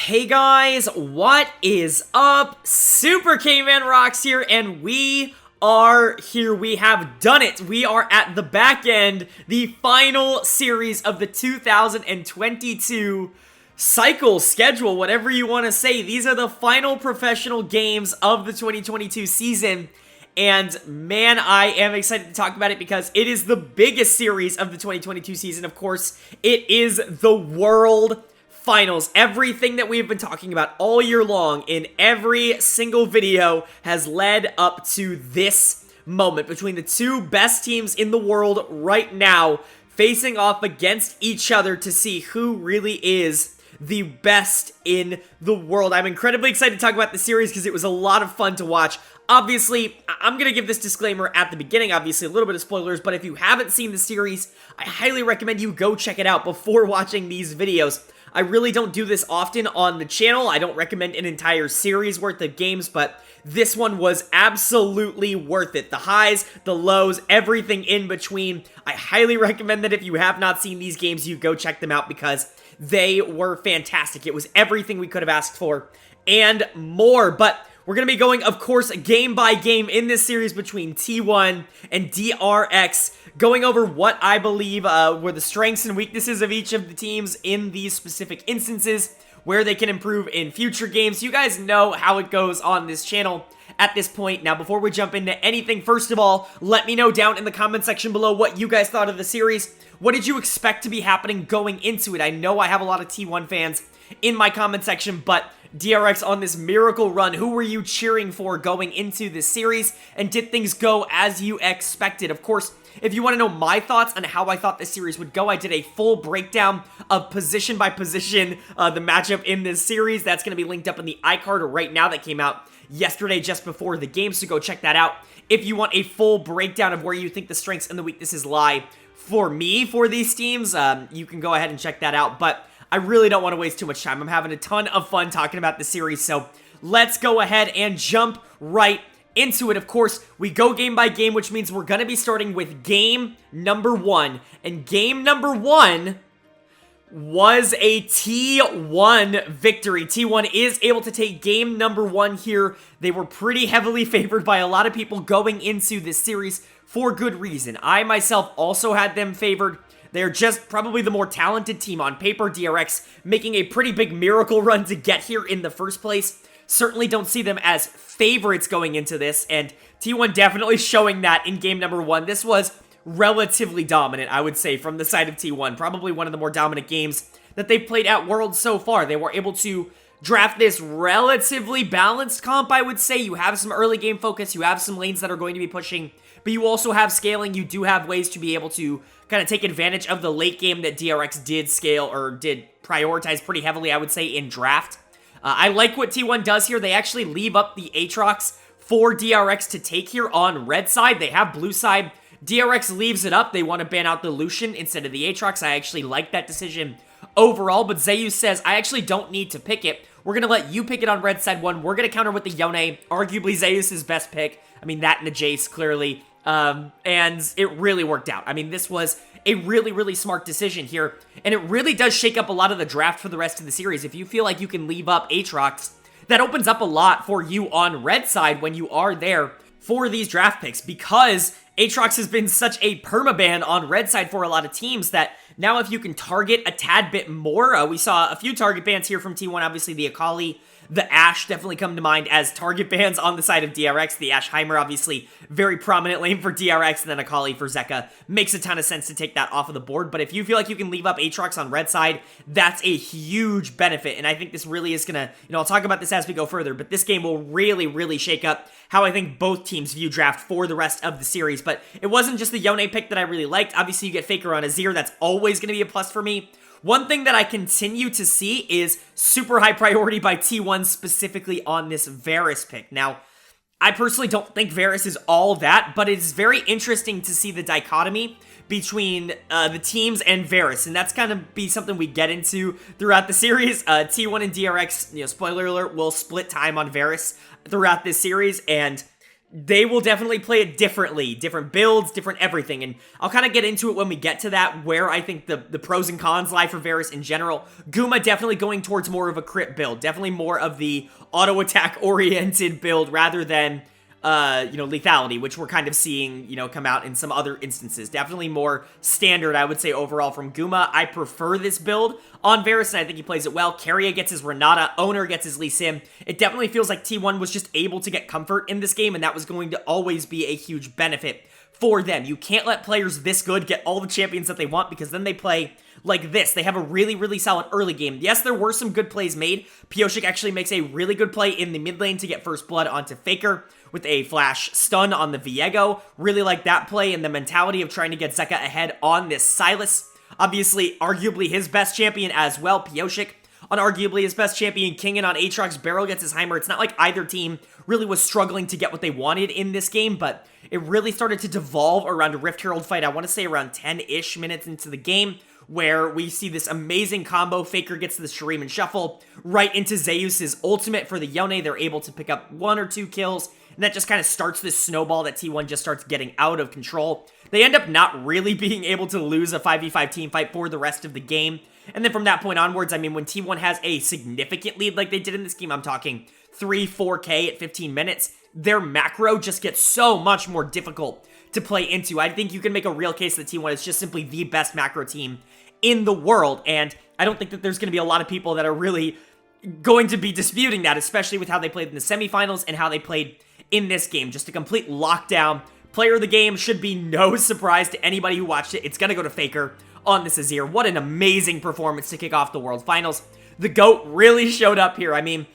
Hey guys, what is up? SuperKmanrocks here, and we are here. We have done it. We are at the back end, the final series of the 2022 cycle, schedule, whatever you want to say. These are the final professional games of the 2022 season. And man, I am excited to talk about it because it is the biggest series of the 2022 season. Of course, it is the World Finals. Everything that we've been talking about all year long in every single video has led up to this moment between the two best teams in the world right now facing off against each other to see who really is the best in the world. I'm incredibly excited to talk about the series because it was a lot of fun to watch. Obviously, I'm going to give this disclaimer at the beginning, obviously a little bit of spoilers, but if you haven't seen the series, I highly recommend you go check it out before watching these videos. I really don't do this often on the channel. I don't recommend an entire series worth of games, but this one was absolutely worth it. The highs, the lows, everything in between. I highly recommend that if you have not seen these games, you go check them out because they were fantastic. It was everything we could have asked for and more, but we're going to be going, of course, game by game in this series between T1 and DRX, going over what I believe were the strengths and weaknesses of each of the teams in these specific instances, where they can improve in future games. You guys know how it goes on this channel at this point. Now, before we jump into anything, first of all, let me know down in the comment section below what you guys thought of the series. What did you expect to be happening going into it? I know I have a lot of T1 fans in my comment section, but DRX on this miracle run, who were you cheering for going into this series, and did things go as you expected? Of course, if you want to know my thoughts on how I thought this series would go, I did a full breakdown of position by position, the matchup in this series. That's going to be linked up in the iCard right now. That came out yesterday just before the game, so go check that out. If you want a full breakdown of where you think the strengths and the weaknesses lie for me for these teams, you can go ahead and check that out, but I really don't want to waste too much time. I'm having a ton of fun talking about the series, so let's go ahead and jump right into it. Of course, we go game by game, which means we're going to be starting with game number 1. And game number 1 was a T1 victory. T1 is able to take game number 1 here. They were pretty heavily favored by a lot of people going into this series for good reason. I myself also had them favored. They're just probably the more talented team on paper. DRX making a pretty big miracle run to get here in the first place. Certainly don't see them as favorites going into this, and T1 definitely showing that in game number 1. This was relatively dominant, I would say, from the side of T1. Probably one of the more dominant games that they've played at Worlds so far. They were able to draft this relatively balanced comp, I would say. You have some early game focus, you have some lanes that are going to be pushing, but you also have scaling. You do have ways to be able to kind of take advantage of the late game that DRX did scale, or did prioritize pretty heavily, I would say, in draft. I like what T1 does here. They actually leave up the Aatrox for DRX to take here on red side. They have blue side. DRX leaves it up. They want to ban out the Lucian instead of the Aatrox. I actually like that decision overall, but Zeus says, I actually don't need to pick it. We're going to let you pick it on red side 1. We're going to counter with the Yone, arguably Zeus's best pick. I mean, that and the Jace, clearly. And it really worked out. I mean, this was a really, really smart decision here, and it really does shake up a lot of the draft for the rest of the series. If you feel like you can leave up Aatrox, that opens up a lot for you on red side when you are there for these draft picks, because Aatrox has been such a permaban on red side for a lot of teams that now if you can target a tad bit more, we saw a few target bans here from T1, obviously the Akali, the Ashe definitely come to mind as target bans on the side of DRX. The Ashe Heimer, obviously, very prominent lane for DRX, and then Akali for Zeka. Makes a ton of sense to take that off of the board, but if you feel like you can leave up Aatrox on red side, that's a huge benefit, and I think this really is gonna, I'll talk about this as we go further, but this game will really, really shake up how I think both teams view draft for the rest of the series. But it wasn't just the Yone pick that I really liked. Obviously, you get Faker on Azir. That's always going to be a plus for me. One thing that I continue to see is super high priority by T1 specifically on this Varus pick. Now, I personally don't think Varus is all that, but it's very interesting to see the dichotomy between the teams and Varus, and that's kind of be something we get into throughout the series. T1 and DRX, spoiler alert, will split time on Varus throughout this series, and they will definitely play it differently, different builds, different everything, and I'll kind of get into it when we get to that, where I think the pros and cons lie for Varus in general. Guma definitely going towards more of a crit build, definitely more of the auto-attack oriented build rather than lethality, which we're kind of seeing, come out in some other instances. Definitely more standard, I would say, overall from Guma. I prefer this build on Varus, and I think he plays it well. Keria gets his Renata, Owner gets his Lee Sin. It definitely feels like T1 was just able to get comfort in this game, and that was going to always be a huge benefit for them. You can't let players this good get all the champions that they want, because then they play like this. They have a really, really solid early game. Yes, there were some good plays made. Pyosik actually makes a really good play in the mid lane to get first blood onto Faker with a flash stun on the Viego. Really like that play and the mentality of trying to get Zeka ahead on this Sylas. Obviously, arguably his best champion as well, Pyosik. On arguably his best champion, Kingen on Aatrox, Beryl gets his Heimer. It's not like either team really was struggling to get what they wanted in this game, but it really started to devolve around a Rift Herald fight, I want to say around 10-ish minutes into the game, where we see this amazing combo. Faker gets the Shuriman Shuffle right into Zeus's ultimate for the Yone. They're able to pick up 1 or 2 kills, and that just kind of starts this snowball that T1 just starts getting out of control. They end up not really being able to lose a 5v5 team fight for the rest of the game. And then from that point onwards, I mean, when T1 has a significant lead like they did in this game, I'm talking 3-4K at 15 minutes, their macro just gets so much more difficult to play into. I think you can make a real case that T1 is just simply the best macro team in the world, and I don't think that there's going to be a lot of people that are really going to be disputing that, especially with how they played in the semifinals and how they played in this game. Just a complete lockdown. Player of the game should be no surprise to anybody who watched it. It's going to go to Faker on this Azir. What an amazing performance to kick off the World Finals. The GOAT really showed up here. I mean,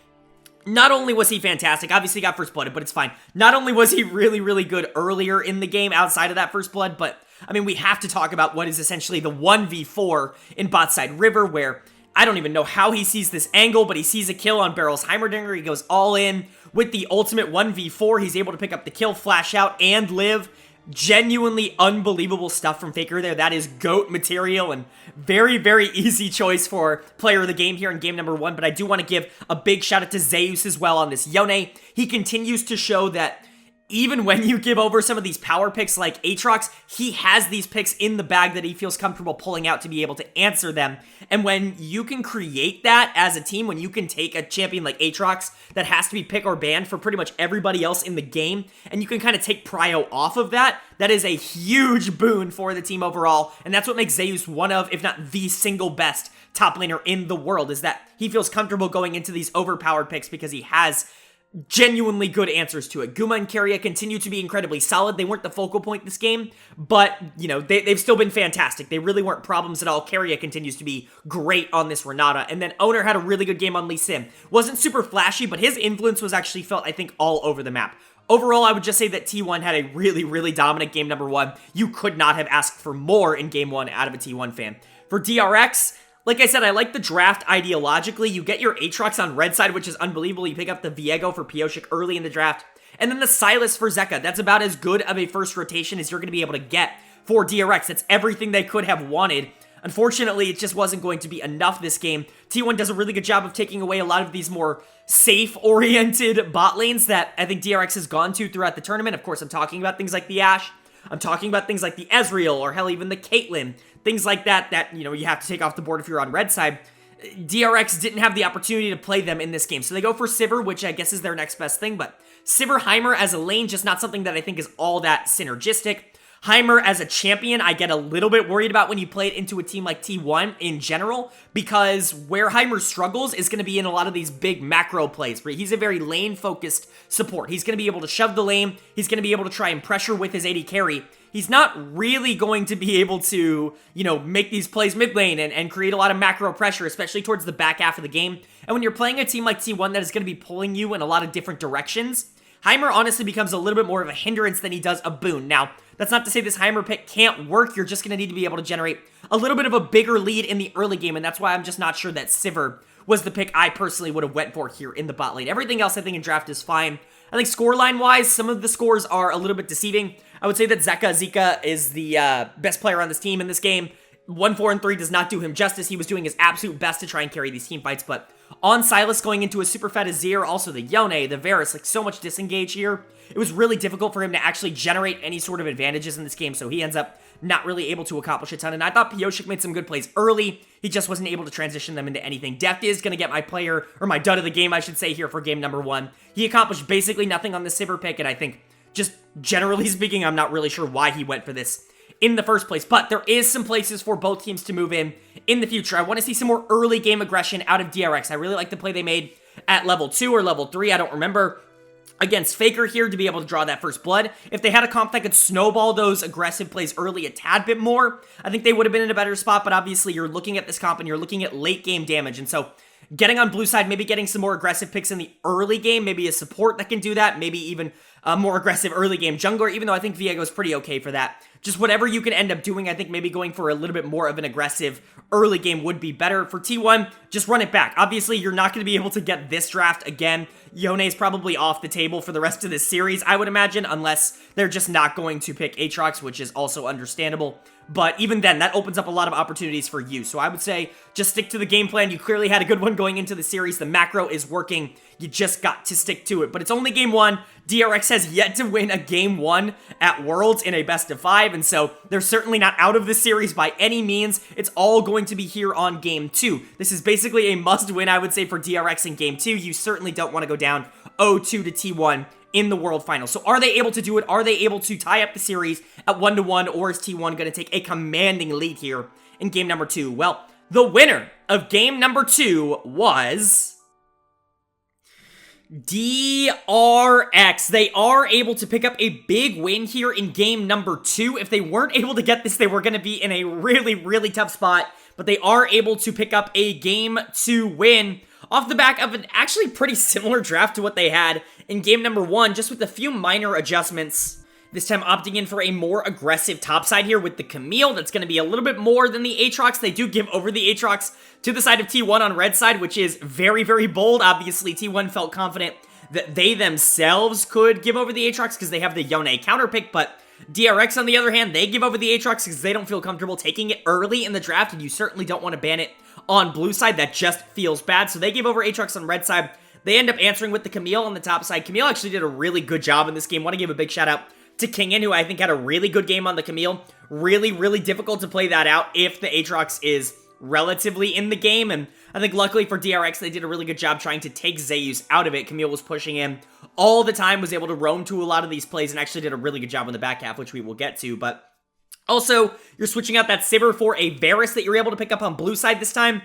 not only was he fantastic, obviously got first blooded, but it's fine. Not only was he really, really good earlier in the game outside of that first blood, but I mean, we have to talk about what is essentially the 1v4 in Botside River, where I don't even know how he sees this angle, but he sees a kill on Beryl's Heimerdinger. He goes all in with the ultimate 1v4. He's able to pick up the kill, flash out, and live. Genuinely unbelievable stuff from Faker there. That is GOAT material and very, very easy choice for player of the game here in game number 1. But I do want to give a big shout out to Zeus as well on this Yone. He continues to show that even when you give over some of these power picks like Aatrox, he has these picks in the bag that he feels comfortable pulling out to be able to answer them. And when you can create that as a team, when you can take a champion like Aatrox that has to be pick or banned for pretty much everybody else in the game, and you can kind of take prio off of that, that is a huge boon for the team overall. And that's what makes Zeus one of, if not the single best top laner in the world, is that he feels comfortable going into these overpowered picks because he has genuinely good answers to it. Guma and Keria continue to be incredibly solid. They weren't the focal point this game, but, you know, they've still been fantastic. They really weren't problems at all. Keria continues to be great on this Renata. And then Owner had a really good game on Lee Sin. Wasn't super flashy, but his influence was actually felt, I think, all over the map. Overall, I would just say that T1 had a really, really dominant game number 1. You could not have asked for more in game 1 out of a T1 fan. For DRX, like I said, I like the draft ideologically. You get your Aatrox on red side, which is unbelievable. You pick up the Viego for Pyosik early in the draft. And then the Sylas for Zeka. That's about as good of a first rotation as you're going to be able to get for DRX. That's everything they could have wanted. Unfortunately, it just wasn't going to be enough this game. T1 does a really good job of taking away a lot of these more safe-oriented bot lanes that I think DRX has gone to throughout the tournament. Of course, I'm talking about things like the Ashe. I'm talking about things like the Ezreal, or hell, even the Caitlyn. Things like that, you know, you have to take off the board if you're on red side. DRX didn't have the opportunity to play them in this game. So they go for Sivir, which I guess is their next best thing. But Sivir Heimer as a lane, just not something that I think is all that synergistic. Heimer as a champion, I get a little bit worried about when you play it into a team like T1 in general, because where Heimer struggles is going to be in a lot of these big macro plays, where he's a very lane-focused support. He's going to be able to shove the lane, he's going to be able to try and pressure with his AD carry. He's not really going to be able to, you know, make these plays mid lane and create a lot of macro pressure, especially towards the back half of the game. And when you're playing a team like T1 that is going to be pulling you in a lot of different directions, Heimer honestly becomes a little bit more of a hindrance than he does a boon. Now, that's not to say this Heimer pick can't work. You're just going to need to be able to generate a little bit of a bigger lead in the early game, and that's why I'm just not sure that Sivir was the pick I personally would have went for here in the bot lane. Everything else I think in draft is fine. I think scoreline-wise, some of the scores are a little bit deceiving. I would say that Zeka is the best player on this team in this game. 1, 4, and 3 does not do him justice. He was doing his absolute best to try and carry these team fights, but on Silas going into a super fat Azir, also the Yone, the Varus, like so much disengage here. It was really difficult for him to actually generate any sort of advantages in this game, so he ends up not really able to accomplish a ton, and I thought Pioshik made some good plays early. He just wasn't able to transition them into anything. Deft is going to get my player, or my dud of the game, I should say, here for game number 1. He accomplished basically nothing on the Sivir pick, and I think, just generally speaking, I'm not really sure why he went for this in the first place, but there is some places for both teams to move in the future. I want to see some more early game aggression out of DRX. I really like the play they made at level 2 or level 3, I don't remember, against Faker here to be able to draw that first blood. If they had a comp that could snowball those aggressive plays early a tad bit more, I think they would have been in a better spot, but obviously you're looking at this comp and you're looking at late game damage, and so getting on blue side, maybe getting some more aggressive picks in the early game, maybe a support that can do that, maybe even a more aggressive early game jungler, even though I think Viego's pretty okay for that. Just whatever you can end up doing, I think maybe going for a little bit more of an aggressive early game would be better. For T1, just run it back. Obviously, you're not going to be able to get this draft again. Yone's probably off the table for the rest of this series, I would imagine, unless they're just not going to pick Aatrox, which is also understandable. But even then, that opens up a lot of opportunities for you. So I would say just stick to the game plan. You clearly had a good one going into the series. The macro is working. You just got to stick to it. But it's only game 1. DRX has yet to win a game 1 at Worlds in a best of 5. And so they're certainly not out of the series by any means. It's all going to be here on game 2. This is basically a must win, I would say, for DRX in game 2. You certainly don't want to go down 0-2 to T1 in the World Finals. So are they able to do it? Are they able to tie up the series at 1-1, or is T1 going to take a commanding lead here in game number 2? Well, the winner of game number 2 was DRX. They are able to pick up a big win here in game number 2. If they weren't able to get this, they were going to be in a really, really tough spot, but they are able to pick up a game 2 win off the back of an actually pretty similar draft to what they had in game number 1, just with a few minor adjustments. This time opting in for a more aggressive topside here with the Camille. That's going to be a little bit more than the Aatrox. They do give over the Aatrox to the side of T1 on red side, which is very, very bold. Obviously, T1 felt confident that they themselves could give over the Aatrox because they have the Yone counter pick, but DRX, on the other hand, they give over the Aatrox because they don't feel comfortable taking it early in the draft, and you certainly don't want to ban it on blue side. That just feels bad, so they give over Aatrox on red side. They end up answering with the Camille on the top side. Camille actually did a really good job in this game. Want to give a big shout out to Kingin, who I think had a really good game on the Camille. Really, really difficult to play that out if the Aatrox is relatively in the game, and I think luckily for DRX, they did a really good job trying to take Zeus out of it. Camille was pushing him all the time, was able to roam to a lot of these plays, and actually did a really good job in the back half, which we will get to, but also, you're switching out that Sivir for a Varus that you're able to pick up on blue side this time.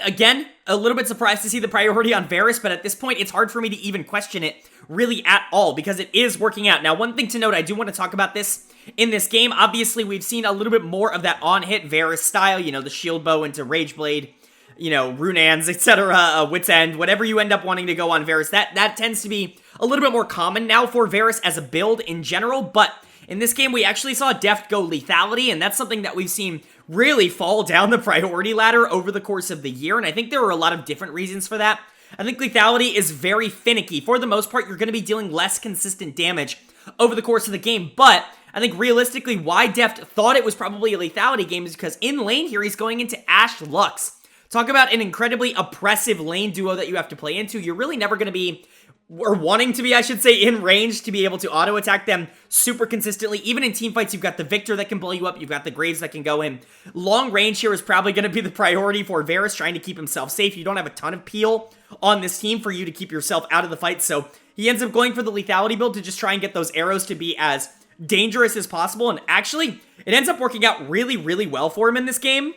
Again, a little bit surprised to see the priority on Varus, but at this point, it's hard for me to even question it really at all, because it is working out. Now, one thing to note, I do want to talk about this in this game. Obviously, we've seen a little bit more of that on-hit Varus style, you know, the shield bow into Rage Blade, you know, Runaan's, etc., Wit's End, whatever you end up wanting to go on Varus, that tends to be a little bit more common now for Varus as a build in general, but in this game, we actually saw Deft go lethality, and that's something that we've seen really fall down the priority ladder over the course of the year, and I think there are a lot of different reasons for that. I think lethality is very finicky. For the most part, you're going to be dealing less consistent damage over the course of the game, but I think realistically why Deft thought it was probably a lethality game is because in lane here, he's going into Ashe Lux. Talk about an incredibly oppressive lane duo that you have to play into. You're really never going to be, or wanting to be, I should say, in range to be able to auto-attack them super consistently. Even in teamfights, you've got the Victor that can blow you up, you've got the Graves that can go in. Long range here is probably going to be the priority for Varus, trying to keep himself safe. You don't have a ton of peel on this team for you to keep yourself out of the fight, so he ends up going for the lethality build to just try and get those arrows to be as dangerous as possible, and actually, it ends up working out really, really well for him in this game.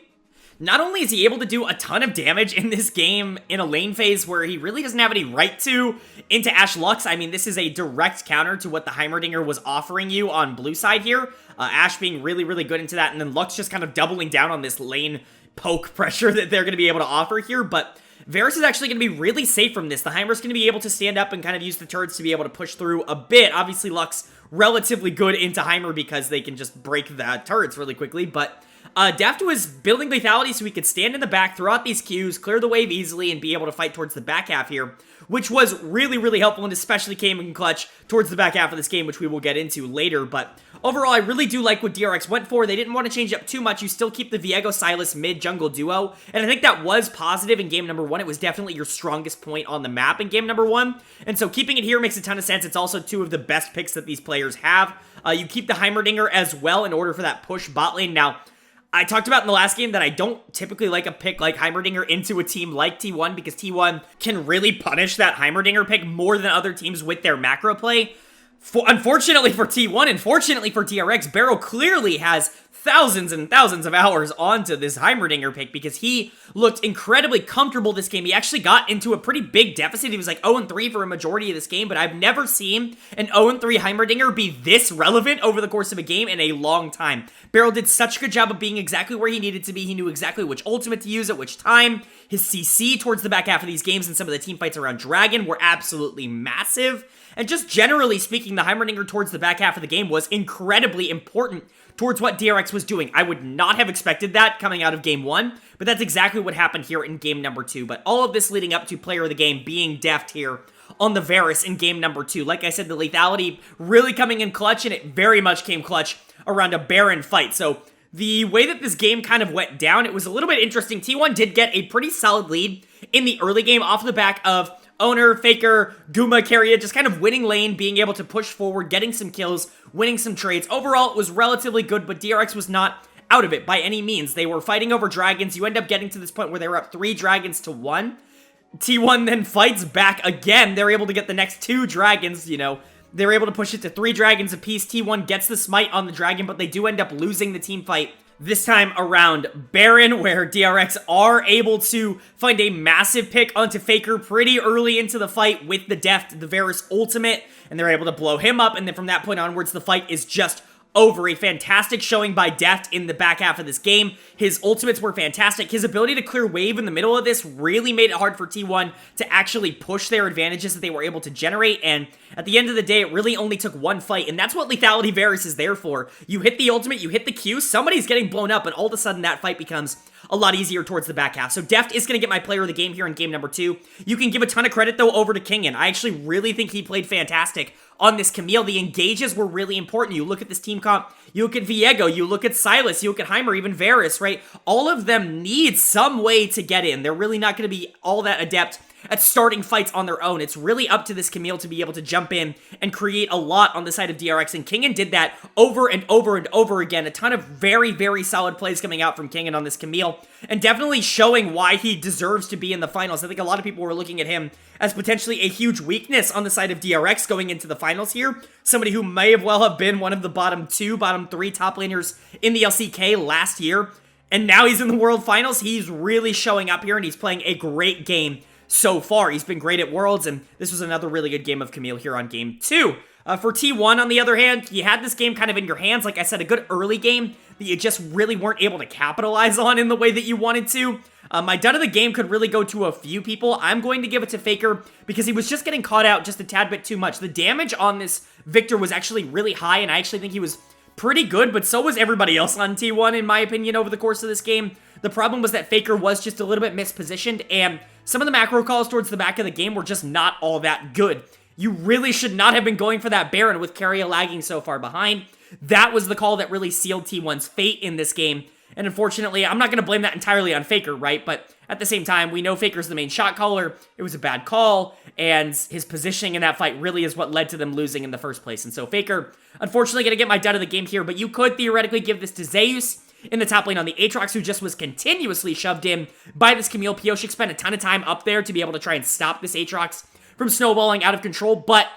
Not only is he able to do a ton of damage in this game in a lane phase where he really doesn't have any right to into Ashe Lux. I mean, this is a direct counter to what the Heimerdinger was offering you on blue side here. Ashe being really, really good into that, and then Lux just kind of doubling down on this lane poke pressure that they're going to be able to offer here, but Varus is actually going to be really safe from this. The Heimer's going to be able to stand up and kind of use the turrets to be able to push through a bit. Obviously, Lux relatively good into Heimer because they can just break the turrets really quickly, but Deft was building lethality so he could stand in the back, throw out these Qs, clear the wave easily, and be able to fight towards the back half here, which was really, really helpful and especially came in clutch towards the back half of this game, which we will get into later. But overall, I really do like what DRX went for. They didn't want to change up too much. You still keep the Viego-Silas mid-jungle duo, and I think that was positive in game number 1. It was definitely your strongest point on the map in game number 1, and so keeping it here makes a ton of sense. It's also 2 of the best picks that these players have. You keep the Heimerdinger as well in order for that push bot lane. Now, I talked about in the last game that I don't typically like a pick like Heimerdinger into a team like T1 because T1 can really punish that Heimerdinger pick more than other teams with their macro play. Unfortunately for T1 and fortunately for DRX, Barrow clearly has thousands and thousands of hours onto this Heimerdinger pick because he looked incredibly comfortable this game. He actually got into a pretty big deficit. He was like 0-3 for a majority of this game, but I've never seen an 0-3 Heimerdinger be this relevant over the course of a game in a long time. Barrow did such a good job of being exactly where he needed to be. He knew exactly which ultimate to use at which time. His CC towards the back half of these games and some of the team fights around Dragon were absolutely massive. And just generally speaking, the Heimerdinger towards the back half of the game was incredibly important towards what DRX was doing. I would not have expected that coming out of game 1, but that's exactly what happened here in game number 2. But all of this leading up to player of the game being Deft here on the Varus in game number 2. Like I said, the lethality really coming in clutch, and it very much came clutch around a Baron fight. So the way that this game kind of went down, it was a little bit interesting. T1 did get a pretty solid lead in the early game off the back of Owner, Faker, Guma, Carrier, just kind of winning lane, being able to push forward, getting some kills, winning some trades. Overall, it was relatively good, but DRX was not out of it by any means. They were fighting over dragons. You end up getting to this point where they were up 3 dragons to 1. T1 then fights back again. They're able to get the next 2 dragons, you know. They're able to push it to 3 dragons apiece. T1 gets the smite on the dragon, but they do end up losing the team fight. This time around Baron, where DRX are able to find a massive pick onto Faker pretty early into the fight with the Deft, the Varus ultimate, and they're able to blow him up, and then from that point onwards, the fight is just over. A fantastic showing by Deft in the back half of this game. His ultimates were fantastic. His ability to clear wave in the middle of this really made it hard for T1 to actually push their advantages that they were able to generate, and at the end of the day, it really only took one fight, and that's what Lethality Varus is there for. You hit the ultimate, you hit the Q, somebody's getting blown up, and all of a sudden that fight becomes a lot easier towards the back half. So Deft is going to get my player of the game here in game number 2. You can give a ton of credit, though, over to Kingen. I actually really think he played fantastic on this Camille. The engages were really important. You look at this team comp, you look at Viego, you look at Silas, you look at Heimer, even Varus, right? All of them need some way to get in. They're really not going to be all that adept at starting fights on their own. It's really up to this Camille to be able to jump in and create a lot on the side of DRX, and Kingen did that over and over and over again. A ton of very, very solid plays coming out from Kingen on this Camille, and definitely showing why he deserves to be in the finals. I think a lot of people were looking at him as potentially a huge weakness on the side of DRX going into the finals here. Somebody who may have been one of the bottom 2, bottom 3 top laners in the LCK last year, and now he's in the World Finals. He's really showing up here, and he's playing a great game so far. He's been great at Worlds, and this was another really good game of Camille here on game 2. For T1, on the other hand, you had this game kind of in your hands. Like I said, a good early game that you just really weren't able to capitalize on in the way that you wanted to. My dud of the game could really go to a few people. I'm going to give it to Faker because he was just getting caught out just a tad bit too much. The damage on this Victor was actually really high, and I actually think he was pretty good, but so was everybody else on T1, in my opinion, over the course of this game. The problem was that Faker was just a little bit mispositioned, and some of the macro calls towards the back of the game were just not all that good. You really should not have been going for that Baron with Carrier lagging so far behind. That was the call that really sealed T1's fate in this game, and unfortunately, I'm not going to blame that entirely on Faker, right? But at the same time, we know Faker's the main shot caller. It was a bad call, and his positioning in that fight really is what led to them losing in the first place. And so Faker, unfortunately, going to get my dud of the game here, but you could theoretically give this to Zeus in the top lane on the Aatrox, who just was continuously shoved in by this Camille. Pioshik spent a ton of time up there to be able to try and stop this Aatrox from snowballing out of control, but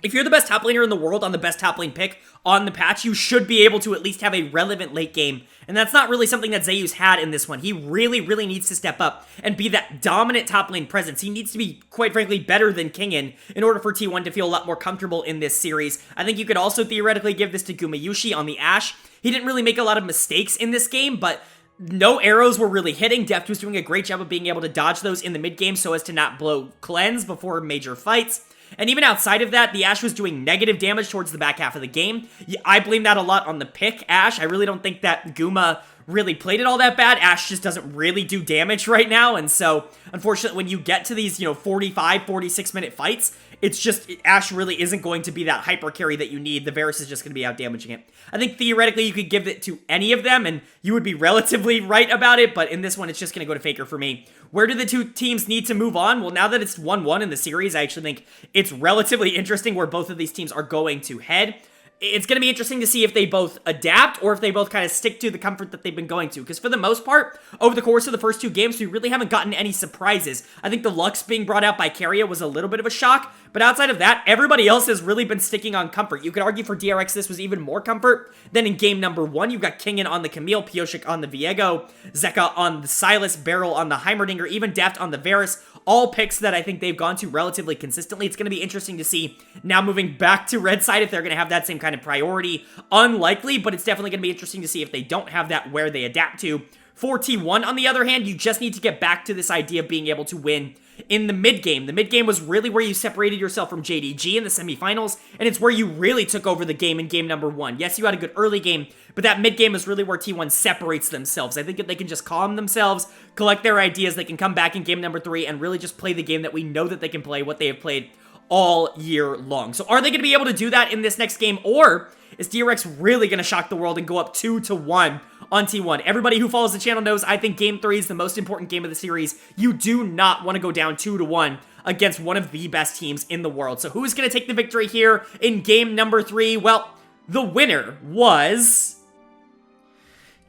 if you're the best top laner in the world on the best top lane pick on the patch, you should be able to at least have a relevant late game, and that's not really something that Zeus had in this one. He really, really needs to step up and be that dominant top lane presence. He needs to be, quite frankly, better than Kingen in order for T1 to feel a lot more comfortable in this series. I think you could also theoretically give this to Gumayushi on the Ashe. He didn't really make a lot of mistakes in this game, but no arrows were really hitting. Deft was doing a great job of being able to dodge those in the mid game so as to not blow cleanse before major fights. And even outside of that, the Ashe was doing negative damage towards the back half of the game. I blame that a lot on the pick Ashe. I really don't think that Guma really played it all that bad. Ashe just doesn't really do damage right now, and so, unfortunately, when you get to these, 45, 46-minute fights, it's just, Ashe really isn't going to be that hyper carry that you need. The Varus is just going to be out damaging it. I think theoretically you could give it to any of them, and you would be relatively right about it, but in this one, it's just going to go to Faker for me. Where do the two teams need to move on? Well, now that it's 1-1 in the series, I actually think it's relatively interesting where both of these teams are going to head. It's going to be interesting to see if they both adapt or if they both kind of stick to the comfort that they've been going to. Because for the most part, over the course of the first two games, we really haven't gotten any surprises. I think the Lux being brought out by Keria was a little bit of a shock. But outside of that, everybody else has really been sticking on comfort. You could argue for DRX this was even more comfort than in game number 1. You've got Kingen on the Camille, Pioshik on the Viego, Zeka on the Silas, Beryl on the Heimerdinger, even Deft on the Varus. All picks that I think they've gone to relatively consistently. It's going to be interesting to see now moving back to red side if they're going to have that same kind of priority. Unlikely, but it's definitely going to be interesting to see if they don't have that where they adapt to. For T1, on the other hand, you just need to get back to this idea of being able to win in the mid-game. The mid-game was really where you separated yourself from JDG in the semifinals, and it's where you really took over the game in game number 1. Yes, you had a good early game, but that mid-game is really where T1 separates themselves. I think if they can just calm themselves, collect their ideas, they can come back in game number 3 and really just play the game that we know that they can play, what they have played all year long. So are they going to be able to do that in this next game, or is DRX really going to shock the world and go up 2-1 on T1? Everybody who follows the channel knows I think Game 3 is the most important game of the series. You do not want to go down 2-1 against one of the best teams in the world. So who's going to take the victory here in game number 3? Well, the winner was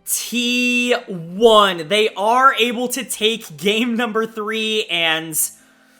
T1. They are able to take game number 3, and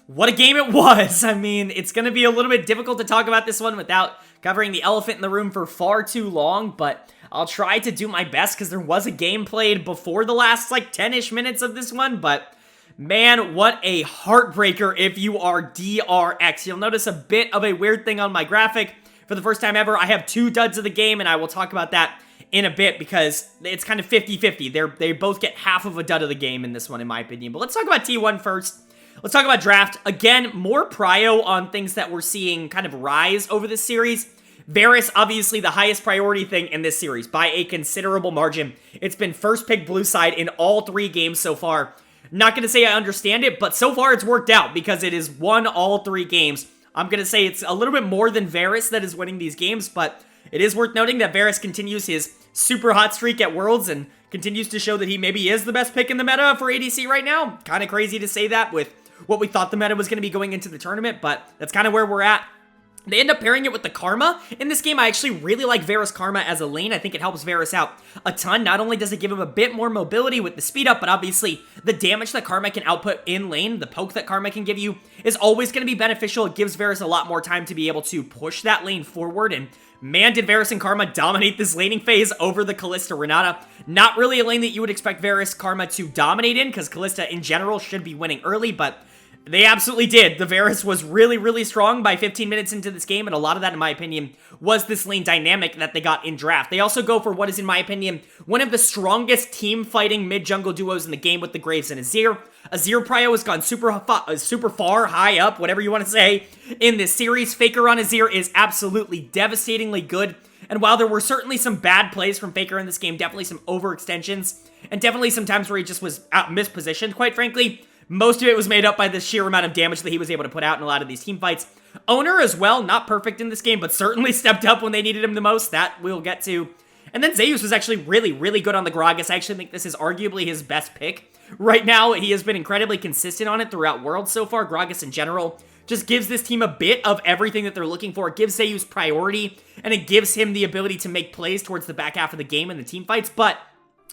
what a game it was. I mean, it's going to be a little bit difficult to talk about this one without covering the elephant in the room for far too long, but I'll try to do my best because there was a game played before the last, 10-ish minutes of this one, but man, what a heartbreaker if you are DRX. You'll notice a bit of a weird thing on my graphic. For the first time ever, I have 2 duds of the game, and I will talk about that in a bit because it's kind of 50-50. They both get half of a dud of the game in this one, in my opinion. But let's talk about T1 first. Let's talk about draft. Again, more prio on things that we're seeing kind of rise over this series. Varus, obviously the highest priority thing in this series by a considerable margin. It's been first pick blue side in all 3 games so far. Not going to say I understand it, but so far it's worked out because it has won all 3 games. I'm going to say it's a little bit more than Varus that is winning these games, but it is worth noting that Varus continues his super hot streak at Worlds and continues to show that he maybe is the best pick in the meta for ADC right now. Kind of crazy to say that with what we thought the meta was going to be going into the tournament, but that's kind of where we're at. They end up pairing it with the Karma. In this game, I actually really like Varus Karma as a lane. I think it helps Varus out a ton. Not only does it give him a bit more mobility with the speed up, but obviously the damage that Karma can output in lane, the poke that Karma can give you, is always going to be beneficial. It gives Varus a lot more time to be able to push that lane forward, and man, did Varus and Karma dominate this laning phase over the Kalista Renata. Not really a lane that you would expect Varus Karma to dominate in, because Kalista in general should be winning early, but they absolutely did. The Varus was really, really strong by 15 minutes into this game, and a lot of that, in my opinion, was this lane dynamic that they got in draft. They also go for what is, in my opinion, one of the strongest team-fighting mid-jungle duos in the game with the Graves and Azir. Azir prio has gone super far, high up, whatever you want to say, in this series. Faker on Azir is absolutely devastatingly good, and while there were certainly some bad plays from Faker in this game, definitely some overextensions, and definitely some times where he just was out mispositioned, quite frankly, most of it was made up by the sheer amount of damage that he was able to put out in a lot of these team fights. Owner as well, not perfect in this game, but certainly stepped up when they needed him the most. That we'll get to. And then Zeus was actually really, really good on the Gragas. I actually think this is arguably his best pick. Right now, he has been incredibly consistent on it throughout Worlds so far. Gragas in general just gives this team a bit of everything that they're looking for. It gives Zeus priority, and it gives him the ability to make plays towards the back half of the game in the team fights, but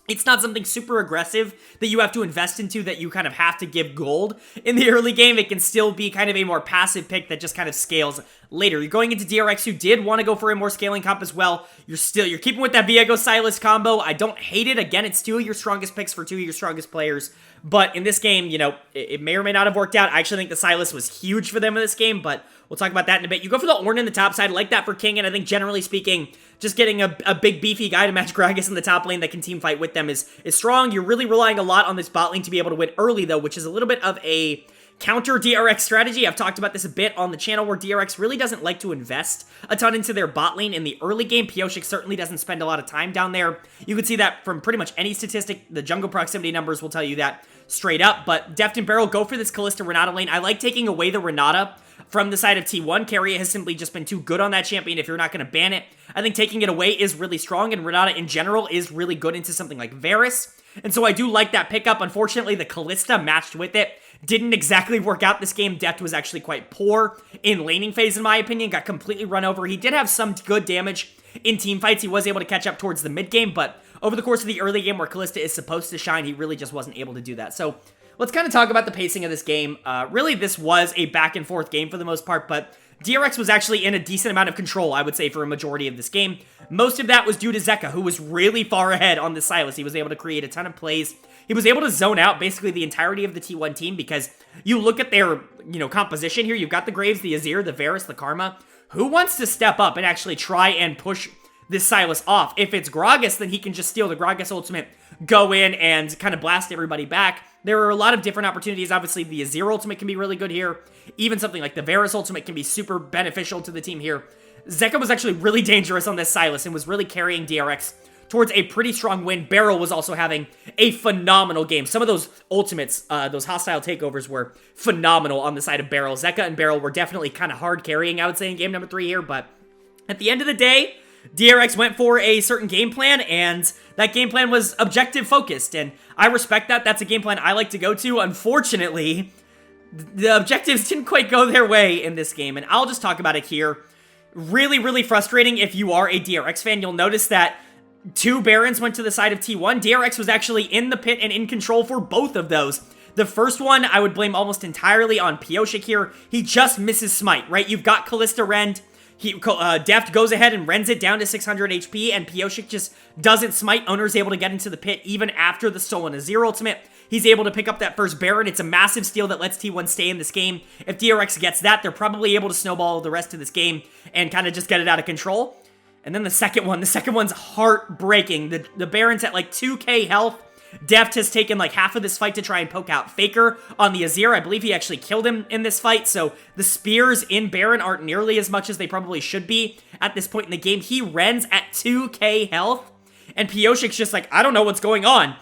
it's not something super aggressive that you have to invest into, that you kind of have to give gold in the early game. It can still be kind of a more passive pick that just kind of scales later. You're going into DRX, who did want to go for a more scaling comp as well. You're keeping with that Viego Silas combo. I don't hate it. Again, it's 2 of your strongest picks for 2 of your strongest players. But in this game, it may or may not have worked out. I actually think the Silas was huge for them in this game, but we'll talk about that in a bit. You go for the Ornn in the top side, like that for King, and I think generally speaking, just getting a big beefy guy to match Gragas in the top lane that can team fight with them is strong. You're really relying a lot on this bot lane to be able to win early, though, which is a little bit of a counter DRX strategy. I've talked about this a bit on the channel, where DRX really doesn't like to invest a ton into their bot lane in the early game. Pyosik certainly doesn't spend a lot of time down there. You can see that from pretty much any statistic. The jungle proximity numbers will tell you that straight up. But Deft and Beryl go for this Kalista Renata lane. I like taking away the Renata from the side of T1. Keria has simply just been too good on that champion if you're not going to ban it. I think taking it away is really strong, and Renata in general is really good into something like Varus. And so I do like that pickup. Unfortunately, the Kalista matched with it didn't exactly work out this game. Deft was actually quite poor in laning phase, in my opinion. Got completely run over. He did have some good damage in team fights. He was able to catch up towards the mid game, but over the course of the early game where Kalista is supposed to shine, he really just wasn't able to do that. So let's kind of talk about the pacing of this game. Really, this was a back and forth game for the most part, but DRX was actually in a decent amount of control, I would say, for a majority of this game. Most of that was due to Zeka, who was really far ahead on the Sylas. He was able to create a ton of plays. He was able to zone out basically the entirety of the T1 team, because you look at their, composition here. You've got the Graves, the Azir, the Varus, the Karma. Who wants to step up and actually try and push this Sylas off? If it's Gragas, then he can just steal the Gragas ultimate, go in and kind of blast everybody back. There are a lot of different opportunities. Obviously, the Azir ultimate can be really good here. Even something like the Varus ultimate can be super beneficial to the team here. Zeka was actually really dangerous on this Sylas and was really carrying DRX towards a pretty strong win. Beryl was also having a phenomenal game. Some of those ultimates, those hostile takeovers, were phenomenal on the side of Beryl. Zeka and Beryl were definitely kind of hard carrying, I would say, in game number 3 here. But at the end of the day, DRX went for a certain game plan, and that game plan was objective focused, and I respect that. That's a game plan I like to go to. Unfortunately, the objectives didn't quite go their way in this game, and I'll just talk about it here. Really, really frustrating if you are a DRX fan. You'll notice that 2 Barons went to the side of T1. DRX was actually in the pit and in control for both of those. The first one, I would blame almost entirely on Pyosik here. He just misses Smite, right? You've got Kalista Rend. Deft goes ahead and rends it down to 600 HP, and Pyosik just doesn't smite. Owner's able to get into the pit even after the stolen Azir ultimate. He's able to pick up that first Baron. It's a massive steal that lets T1 stay in this game. If DRX gets that, they're probably able to snowball the rest of this game and kind of just get it out of control. And then the second one's heartbreaking. The Baron's at like 2k health. Deft has taken like half of this fight to try and poke out Faker on the Azir. I believe he actually killed him in this fight, so the spears in Baron aren't nearly as much as they probably should be at this point in the game. He rends at 2k health, and Pyosik's just like, I don't know what's going on.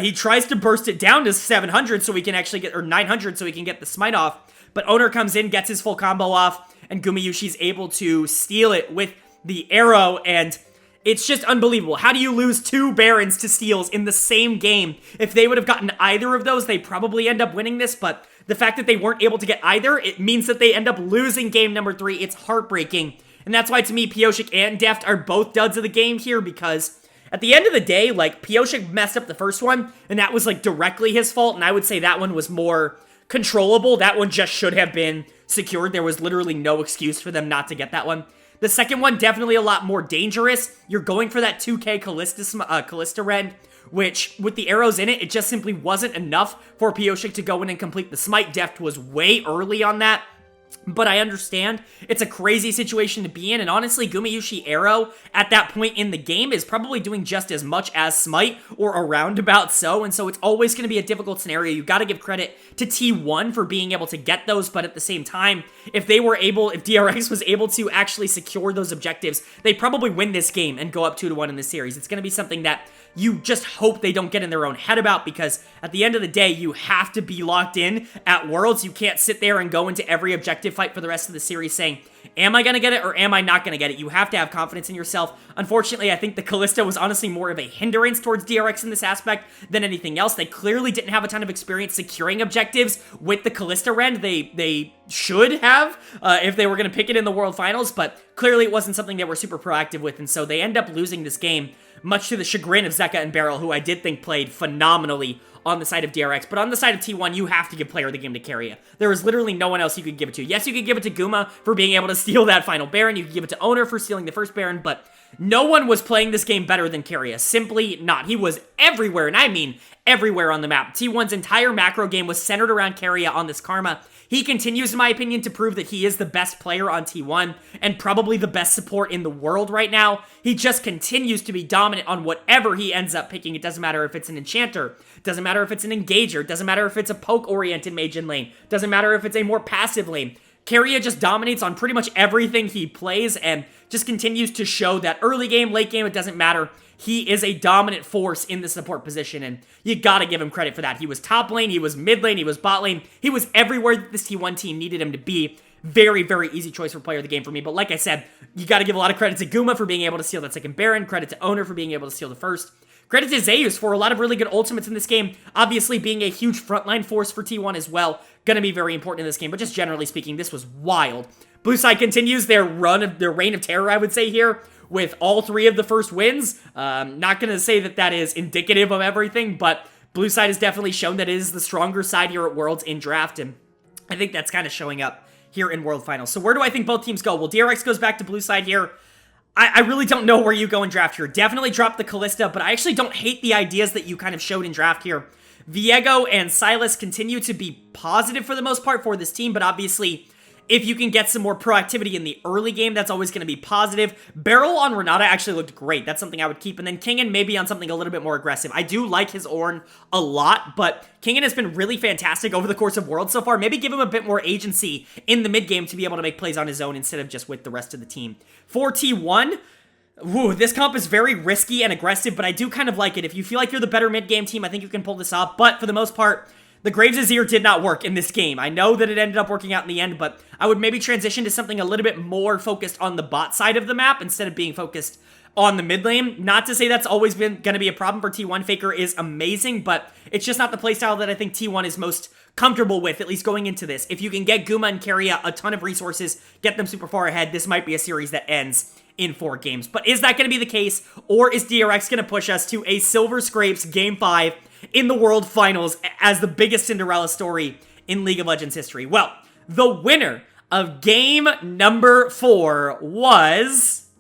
He tries to burst it down to 700 so he can actually get, or 900 so he can get the smite off, but Owner comes in, gets his full combo off, and Gumayusi's able to steal it with the arrow, and it's just unbelievable. How do you lose 2 Barons to steals in the same game? If they would have gotten either of those, they probably end up winning this, but the fact that they weren't able to get either, it means that they end up losing game number 3. It's heartbreaking, and that's why, to me, Pyosik and Deft are both duds of the game here, because at the end of the day, like, Pyosik messed up the first one, and that was, like, directly his fault, and I would say that one was more controllable. That one just should have been secured. There was literally no excuse for them not to get that one. The second one, definitely a lot more dangerous. You're going for that 2k Kalista Rend, which, with the arrows in it, it just simply wasn't enough for Pyosik to go in and complete the smite. Deft was way early on that, but I understand. It's a crazy situation to be in, and honestly, Gumayusi Arrow, at that point in the game, is probably doing just as much as Smite, or around about so, and so it's always going to be a difficult scenario. You got to give credit to T1 for being able to get those, but at the same time, if DRX was able to actually secure those objectives, they probably win this game and go up 2-1 in this series. It's going to be something that you just hope they don't get in their own head about, because at the end of the day, you have to be locked in at Worlds. You can't sit there and go into every objective fight for the rest of the series saying, am I going to get it or am I not going to get it? You have to have confidence in yourself. Unfortunately, I think the Kalista was honestly more of a hindrance towards DRX in this aspect than anything else. They clearly didn't have a ton of experience securing objectives with the Kalista Rend. They should have if they were going to pick it in the World Finals, but clearly it wasn't something they were super proactive with, and so they end up losing this game, much to the chagrin of Zeka and Beryl, who I did think played phenomenally on the side of DRX. But on the side of T1, you have to give player of the game to Keria. There is literally no one else you could give it to. Yes, you could give it to Guma for being able to steal that final Baron. You could give it to Owner for stealing the first Baron, but no one was playing this game better than Keria. Simply not. He was everywhere, and I mean everywhere on the map. T1's entire macro game was centered around Keria on this Karma. He continues, in my opinion, to prove that he is the best player on T1 and probably the best support in the world right now. He just continues to be dominant on whatever he ends up picking. It doesn't matter if it's an Enchanter. It doesn't matter matter if it's an engager. It doesn't matter if it's a poke-oriented mage in lane. It doesn't matter if it's a more passive lane. Keria just dominates on pretty much everything he plays and just continues to show that early game, late game, it doesn't matter. He is a dominant force in the support position, and you gotta give him credit for that. He was top lane, he was mid lane, he was bot lane. He was everywhere that this T1 team needed him to be. Very, very easy choice for player of the game for me. But like I said, you gotta give a lot of credit to Guma for being able to steal that second Baron, credit to Owner for being able to steal the first. Credit to Zeus for a lot of really good ultimates in this game. Obviously, being a huge frontline force for T1 as well. Gonna be very important in this game, but just generally speaking, this was wild. Blue side continues their reign of terror, I would say here, with all 3 of the first wins. Not gonna say that that is indicative of everything, but Blue side has definitely shown that it is the stronger side here at Worlds in draft, and I think that's kind of showing up here in World Finals. So where do I think both teams go? Well, DRX goes back to Blue side here. I really don't know where you go in draft here. Definitely drop the Kalista, but I actually don't hate the ideas that you kind of showed in draft here. Viego and Silas continue to be positive for the most part for this team, but obviously, if you can get some more proactivity in the early game, that's always going to be positive. Beryl on Renata actually looked great. That's something I would keep. And then Kingen maybe on something a little bit more aggressive. I do like his Ornn a lot, but Kingen has been really fantastic over the course of Worlds so far. Maybe give him a bit more agency in the mid game to be able to make plays on his own instead of just with the rest of the team. For T1, this comp is very risky and aggressive, but I do kind of like it. If you feel like you're the better mid-game team, I think you can pull this off. But for the most part, the Graves' Azir did not work in this game. I know that it ended up working out in the end, but I would maybe transition to something a little bit more focused on the bot side of the map instead of being focused on the mid lane. Not to say that's always been going to be a problem for T1. Faker is amazing, but it's just not the playstyle that I think T1 is most comfortable with, at least going into this. If you can get Guma and Keria a ton of resources, get them super far ahead, this might be a series that ends in 4 games. But is that going to be the case, or is DRX going to push us to a Silver Scrapes Game 5 in the World Finals as the biggest Cinderella story in League of Legends history? Well, the winner of game number 4 was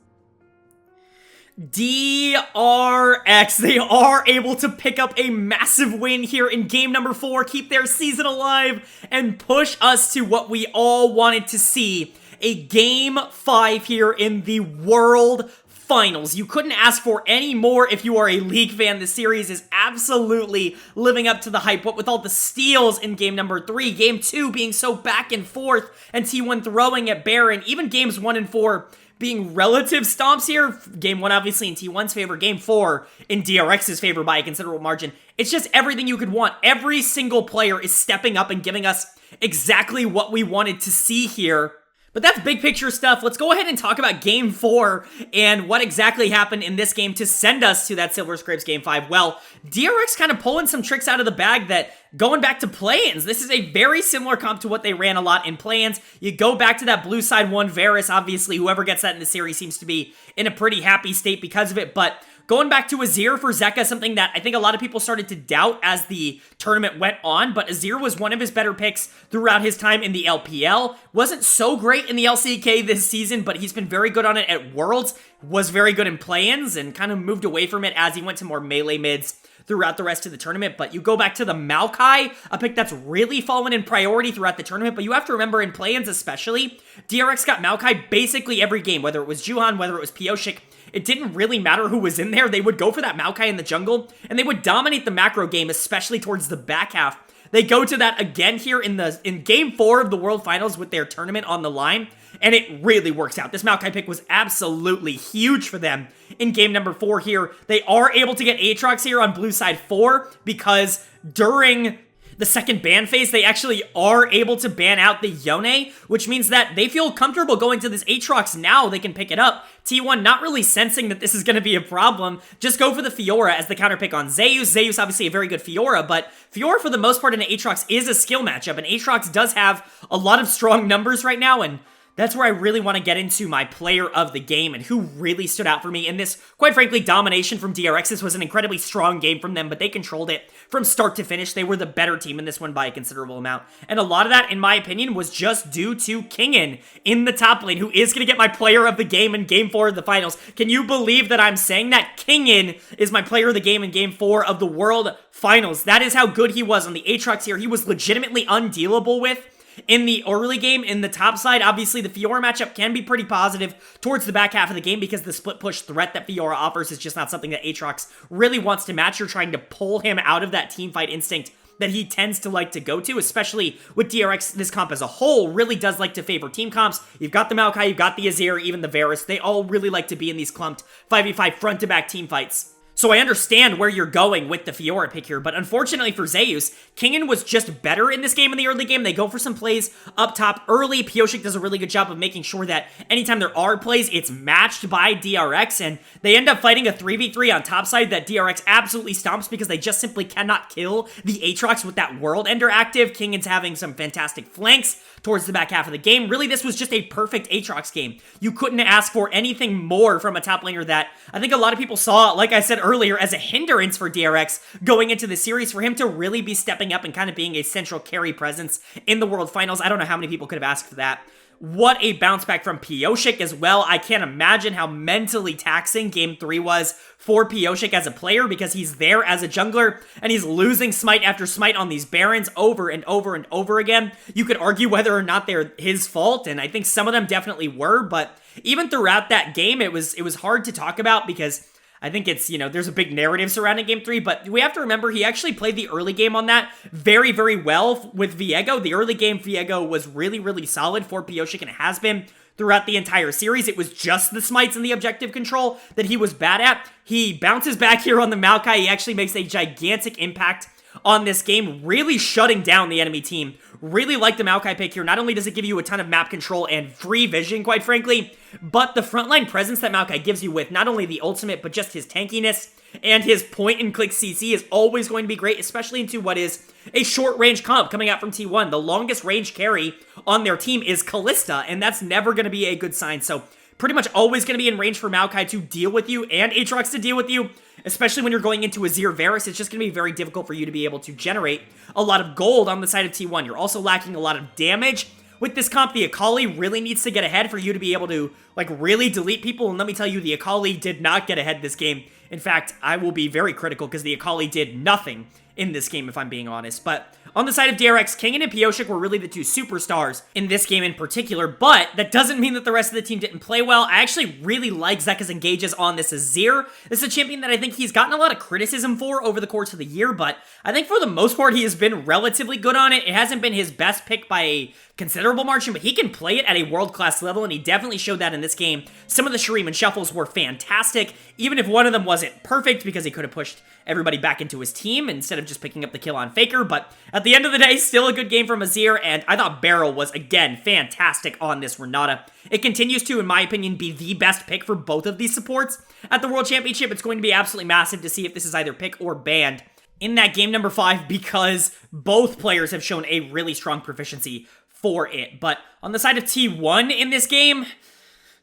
DRX. They are able to pick up a massive win here in game number 4, keep their season alive, and push us to what we all wanted to see, a game 5 here in the World Finals. You couldn't ask for any more if you are a League fan. The series is absolutely living up to the hype. What with all the steals in game number 3, game 2 being so back and forth, and T1 throwing at Baron, even games 1 and 4 being relative stomps here. Game 1 obviously in T1's favor, game 4 in DRX's favor by a considerable margin. It's just everything you could want. Every single player is stepping up and giving us exactly what we wanted to see here. But that's big picture stuff. Let's go ahead and talk about Game 4 and what exactly happened in this game to send us to that Silver Scrapes Game 5. Well, DRX kind of pulling some tricks out of the bag that, going back to play-ins, this is a very similar comp to what they ran a lot in play-ins. You go back to that blue side 1 Varus, obviously whoever gets that in the series seems to be in a pretty happy state because of it, but going back to Azir for Zeka, something that I think a lot of people started to doubt as the tournament went on, but Azir was one of his better picks throughout his time in the LPL. Wasn't so great in the LCK this season, but he's been very good on it at Worlds. Was very good in play-ins and kind of moved away from it as he went to more melee mids throughout the rest of the tournament. But you go back to the Maokai, a pick that's really fallen in priority throughout the tournament, but you have to remember in play-ins especially, DRX got Maokai basically every game, whether it was Juhan, whether it was Pioshik. It didn't really matter who was in there. They would go for that Maokai in the jungle, and they would dominate the macro game, especially towards the back half. They go to that again here in game 4 of the World Finals with their tournament on the line, and it really works out. This Maokai pick was absolutely huge for them in game number 4 here. They are able to get Aatrox here on blue side 4 because during the second ban phase, they actually are able to ban out the Yone, which means that they feel comfortable going to this Aatrox now. They can pick it up. T1 not really sensing that this is going to be a problem. Just go for the Fiora as the counter pick on Zeus. Zeus obviously a very good Fiora, but Fiora for the most part in Aatrox is a skill matchup, and Aatrox does have a lot of strong numbers right now, and that's where I really want to get into my player of the game and who really stood out for me in this, quite frankly, domination from DRX. This was an incredibly strong game from them, but they controlled it from start to finish. They were the better team in this one by a considerable amount. And a lot of that, in my opinion, was just due to Kingen in the top lane, who is going to get my player of the game in Game 4 of the finals. Can you believe that I'm saying that? Kingen is my player of the game in Game 4 of the World Finals. That is how good he was on the Aatrox here. He was legitimately undealable with. in the early game. In the top side, obviously the Fiora matchup can be pretty positive towards the back half of the game because the split push threat that Fiora offers is just not something that Aatrox really wants to match. You're trying to pull him out of that team fight instinct that he tends to like to go to, especially with DRX. This comp as a whole really does like to favor team comps. You've got the Maokai, you've got the Azir, even the Varus. They all really like to be in these clumped 5v5 front-to-back team fights. So I understand where you're going with the Fiora pick here, but unfortunately for Zeus, Kingen was just better in this game in the early game. They go for some plays up top early. Pyosik does a really good job of making sure that anytime there are plays, it's matched by DRX, and they end up fighting a 3v3 on top side that DRX absolutely stomps because they just simply cannot kill the Aatrox with that World Ender active. Kingen's having some fantastic flanks towards the back half of the game. Really, this was just a perfect Aatrox game. You couldn't ask for anything more from a top laner that I think a lot of people saw, like I said earlier, as a hindrance for DRX going into the series, for him to really be stepping up and kind of being a central carry presence in the World Finals. I don't know how many people could have asked for that. What a bounce back from Pyosik as well. I can't imagine how mentally taxing Game 3 was for Pyosik as a player because he's there as a jungler and he's losing smite after smite on these Barons over and over and over again. You could argue whether or not they're his fault, and I think some of them definitely were, but even throughout that game, it was hard to talk about because I think it's, there's a big narrative surrounding Game 3, but we have to remember he actually played the early game on that very, very well with Viego. The early game Viego was really, really solid for Pyosik, and it has been throughout the entire series. It was just the smites and the objective control that he was bad at. He bounces back here on the Maokai. He actually makes a gigantic impact on this game, really shutting down the enemy team. Really like the Maokai pick here. Not only does it give you a ton of map control and free vision, quite frankly, but the frontline presence that Maokai gives you with not only the ultimate, but just his tankiness and his point-and-click CC is always going to be great, especially into what is a short-range comp coming out from T1. The longest range carry on their team is Kalista, and that's never going to be a good sign. So pretty much always going to be in range for Maokai to deal with you and Aatrox to deal with you, especially when you're going into Azir Varus. It's just going to be very difficult for you to be able to generate a lot of gold on the side of T1. You're also lacking a lot of damage. With this comp, the Akali really needs to get ahead for you to be able to, really delete people. And let me tell you, the Akali did not get ahead this game. In fact, I will be very critical because the Akali did nothing in this game, if I'm being honest. But on the side of DRX, Kingen and Pyosik were really the two superstars in this game in particular, but that doesn't mean that the rest of the team didn't play well. I actually really like Zeka's engages on this Azir. This is a champion that I think he's gotten a lot of criticism for over the course of the year, but I think for the most part, he has been relatively good on it. It hasn't been his best pick by a considerable margin, but he can play it at a world-class level, and he definitely showed that in this game. Some of the Shuriman shuffles were fantastic, even if one of them wasn't perfect because he could have pushed everybody back into his team instead of just picking up the kill on Faker, but at the end of the day, still a good game from Azir, and I thought Beryl was, again, fantastic on this Renata. It continues to, in my opinion, be the best pick for both of these supports at the World Championship. It's going to be absolutely massive to see if this is either pick or banned in that game number 5 because both players have shown a really strong proficiency for it. But on the side of T1 in this game,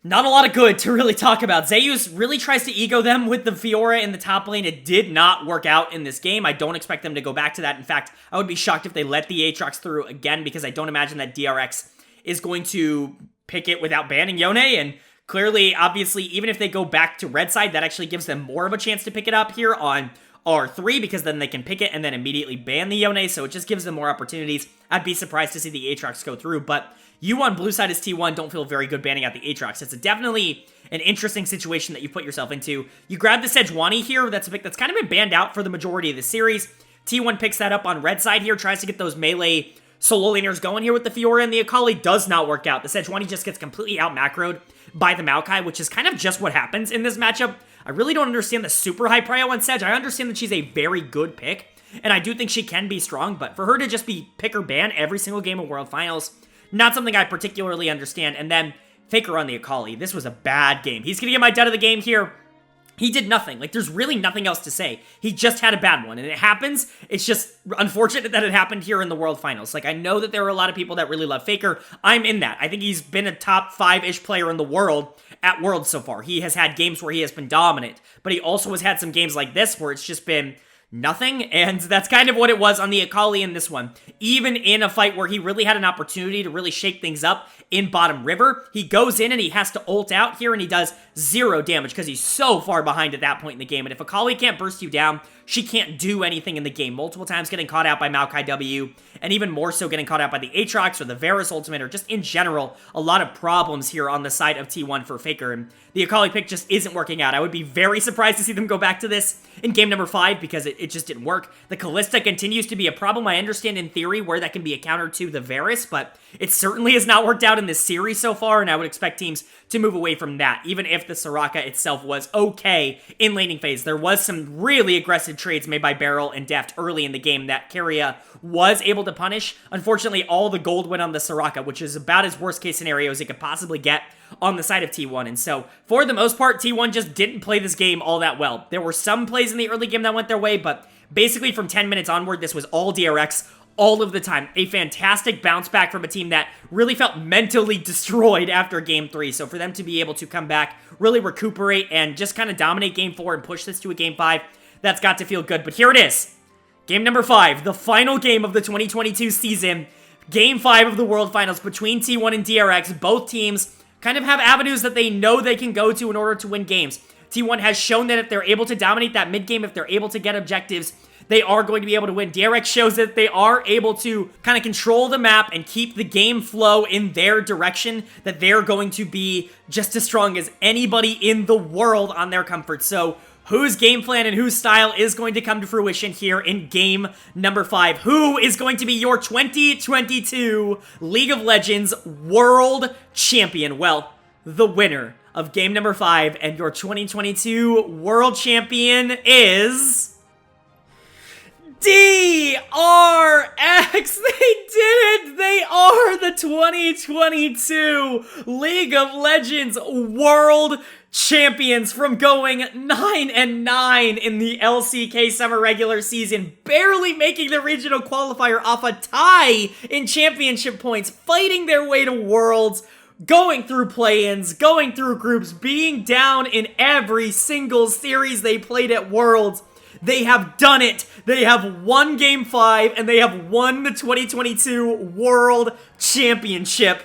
not a lot of good to really talk about. Zeus really tries to ego them with the Fiora in the top lane. It did not work out in this game. I don't expect them to go back to that. In fact, I would be shocked if they let the Aatrox through again because I don't imagine that DRX is going to pick it without banning Yone. And clearly, obviously, even if they go back to red side, that actually gives them more of a chance to pick it up here on R3 because then they can pick it and then immediately ban the Yone, so it just gives them more opportunities. I'd be surprised to see the Aatrox go through, but you on blue side as T1 don't feel very good banning out the Aatrox. It's definitely an interesting situation that you put yourself into. You grab the Sejuani here. That's a pick that's kind of been banned out for the majority of the series. T1 picks that up on red side here, tries to get those melee solo laners going here with the Fiora, and the Akali does not work out. The Sejuani just gets completely out-macroed by the Maokai, which is kind of just what happens in this matchup. I really don't understand the super high prio on Sedge. I understand that she's a very good pick, and I do think she can be strong, but for her to just be pick or ban every single game of World Finals, not something I particularly understand. And then Faker on the Akali. This was a bad game. He's going to get my dud of the game here. He did nothing. There's really nothing else to say. He just had a bad one, and it happens. It's just unfortunate that it happened here in the World Finals. I know that there are a lot of people that really love Faker. I'm in that. I think he's been a top 5-ish player in the world at Worlds so far. He has had games where he has been dominant, but he also has had some games like this where it's just been nothing, and that's kind of what it was on the Akali in this one. Even in a fight where he really had an opportunity to really shake things up in bottom river, he goes in and he has to ult out here, and he does 0 damage because he's so far behind at that point in the game. And if Akali can't burst you down she can't do anything in the game. Multiple times getting caught out by Maokai W, and even more so getting caught out by the Aatrox or the Varus ultimate, or just in general, a lot of problems here on the side of T1 for Faker, and the Akali pick just isn't working out. I would be very surprised to see them go back to this in game number 5 because it just didn't work. The Callista continues to be a problem. I understand in theory where that can be a counter to the Varus, but it certainly has not worked out in this series so far, and I would expect teams to move away from that, even if the Soraka itself was okay in laning phase. There was some really aggressive trades made by Beryl and Deft early in the game that Keria was able to punish. Unfortunately, all the gold went on the Soraka, which is about as worst case scenario as it could possibly get on the side of T1, and so for the most part, T1 just didn't play this game all that well. There were some plays in the early game that went their way, but basically from 10 minutes onward, this was all DRX all of the time. A fantastic bounce back from a team that really felt mentally destroyed after game 3, so for them to be able to come back, really recuperate, and just kind of dominate game 4 and push this to a game 5, that's got to feel good. But here it is, game number 5, the final game of the 2022 season, game 5 of the World Finals between T1 and DRX. Both teams kind of have avenues that they know they can go to in order to win games. T1 has shown that if they're able to dominate that mid game, if they're able to get objectives, they are going to be able to win. DRX shows that they are able to kind of control the map and keep the game flow in their direction, that they're going to be just as strong as anybody in the world on their comfort. So whose game plan and whose style is going to come to fruition here in game number 5? Who is going to be your 2022 League of Legends World Champion? Well, the winner of game number 5 and your 2022 World Champion is DRX! They did it! They are the 2022 League of Legends World Champions from going 9-9 in the LCK Summer Regular Season, barely making the regional qualifier off a tie in championship points, fighting their way to Worlds, going through play-ins, going through groups, being down in every single series they played at Worlds. They have done it. They have won Game 5, and they have won the 2022 World Championship.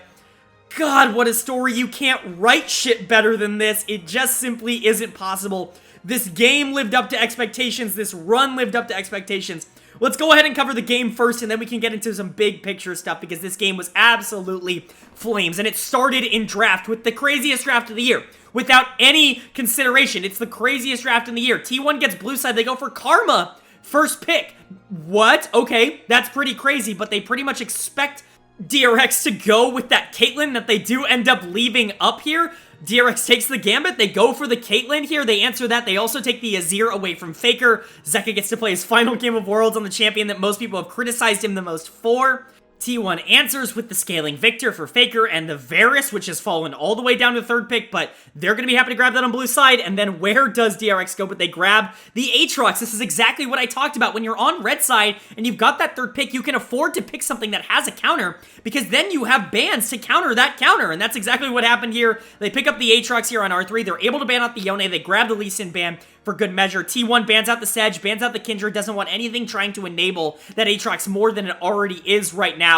God, what a story. You can't write shit better than this. It just simply isn't possible. This game lived up to expectations. This run lived up to expectations. Let's go ahead and cover the game first, and then we can get into some big picture stuff, because this game was absolutely flames. And it started in draft with the craziest draft of the year. Without any consideration, it's the craziest draft in the year. T1 gets blue side, they go for Karma. First pick. What? Okay, that's pretty crazy, but they pretty much expect DRX to go with that Caitlyn that they do end up leaving up here. DRX takes the gambit, they go for the Caitlyn here, they answer that, they also take the Azir away from Faker. Zeka gets to play his final game of Worlds on the champion that most people have criticized him the most for. T1 answers with the Scaling Victor for Faker and the Varus, which has fallen all the way down to third pick, but they're going to be happy to grab that on blue side. And then where does DRX go? But they grab the Aatrox. This is exactly what I talked about. When you're on red side and you've got that third pick, you can afford to pick something that has a counter, because then you have bans to counter that counter. And that's exactly what happened here. They pick up the Aatrox here on R3. They're able to ban out the Yone. They grab the Lee Sin ban for good measure. T1 bans out the Sedge, bans out the Kindred, doesn't want anything trying to enable that Aatrox more than it already is right now.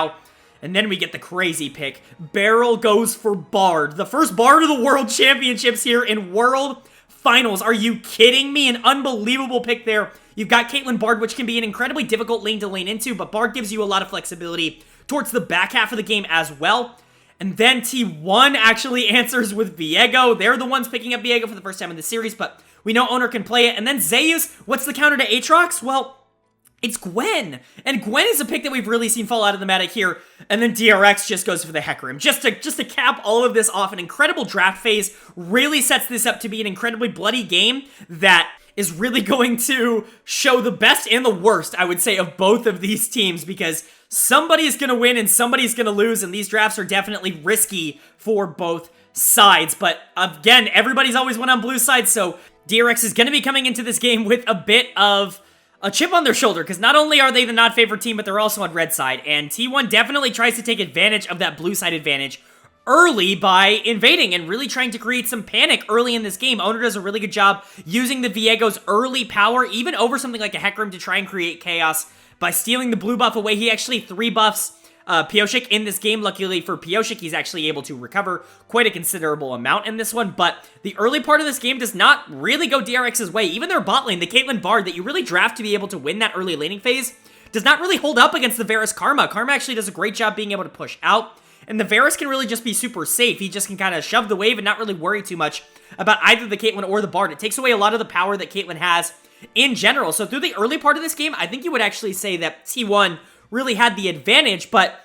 And then we get the crazy pick. Beryl goes for Bard. The first Bard of the World Championships here in World Finals. Are you kidding me? An unbelievable pick there. You've got Caitlyn Bard, which can be an incredibly difficult lane to lane into, but Bard gives you a lot of flexibility towards the back half of the game as well. And then T1 actually answers with Viego. They're the ones picking up Viego for the first time in the series, but we know Owner can play it. And then Zeus, what's the counter to Aatrox? Well, it's Gwen, and Gwen is a pick that we've really seen fall out of the meta here, and then DRX just goes for the Hecarim. Just to cap all of this off, an incredible draft phase really sets this up to be an incredibly bloody game that is really going to show the best and the worst, I would say, of both of these teams, because somebody's going to win and somebody's going to lose, and these drafts are definitely risky for both sides. But again, everybody's always won on blue side, so DRX is going to be coming into this game with a bit of a chip on their shoulder, because not only are they the not favored team, but they're also on red side, and T1 definitely tries to take advantage of that blue side advantage early by invading and really trying to create some panic early in this game. Owner does a really good job using the Viego's early power, even over something like a Hecarim, to try and create chaos by stealing the blue buff away. He actually 3 buffs Piosik in this game. Luckily for Piosik, he's actually able to recover quite a considerable amount in this one, but the early part of this game does not really go DRX's way. Even their bot lane, the Caitlyn Bard that you really draft to be able to win that early laning phase, does not really hold up against the Varus Karma. Karma actually does a great job being able to push out, and the Varus can really just be super safe. He just can kind of shove the wave and not really worry too much about either the Caitlyn or the Bard. It takes away a lot of the power that Caitlyn has in general. So through the early part of this game, I think you would actually say that T1 really had the advantage, but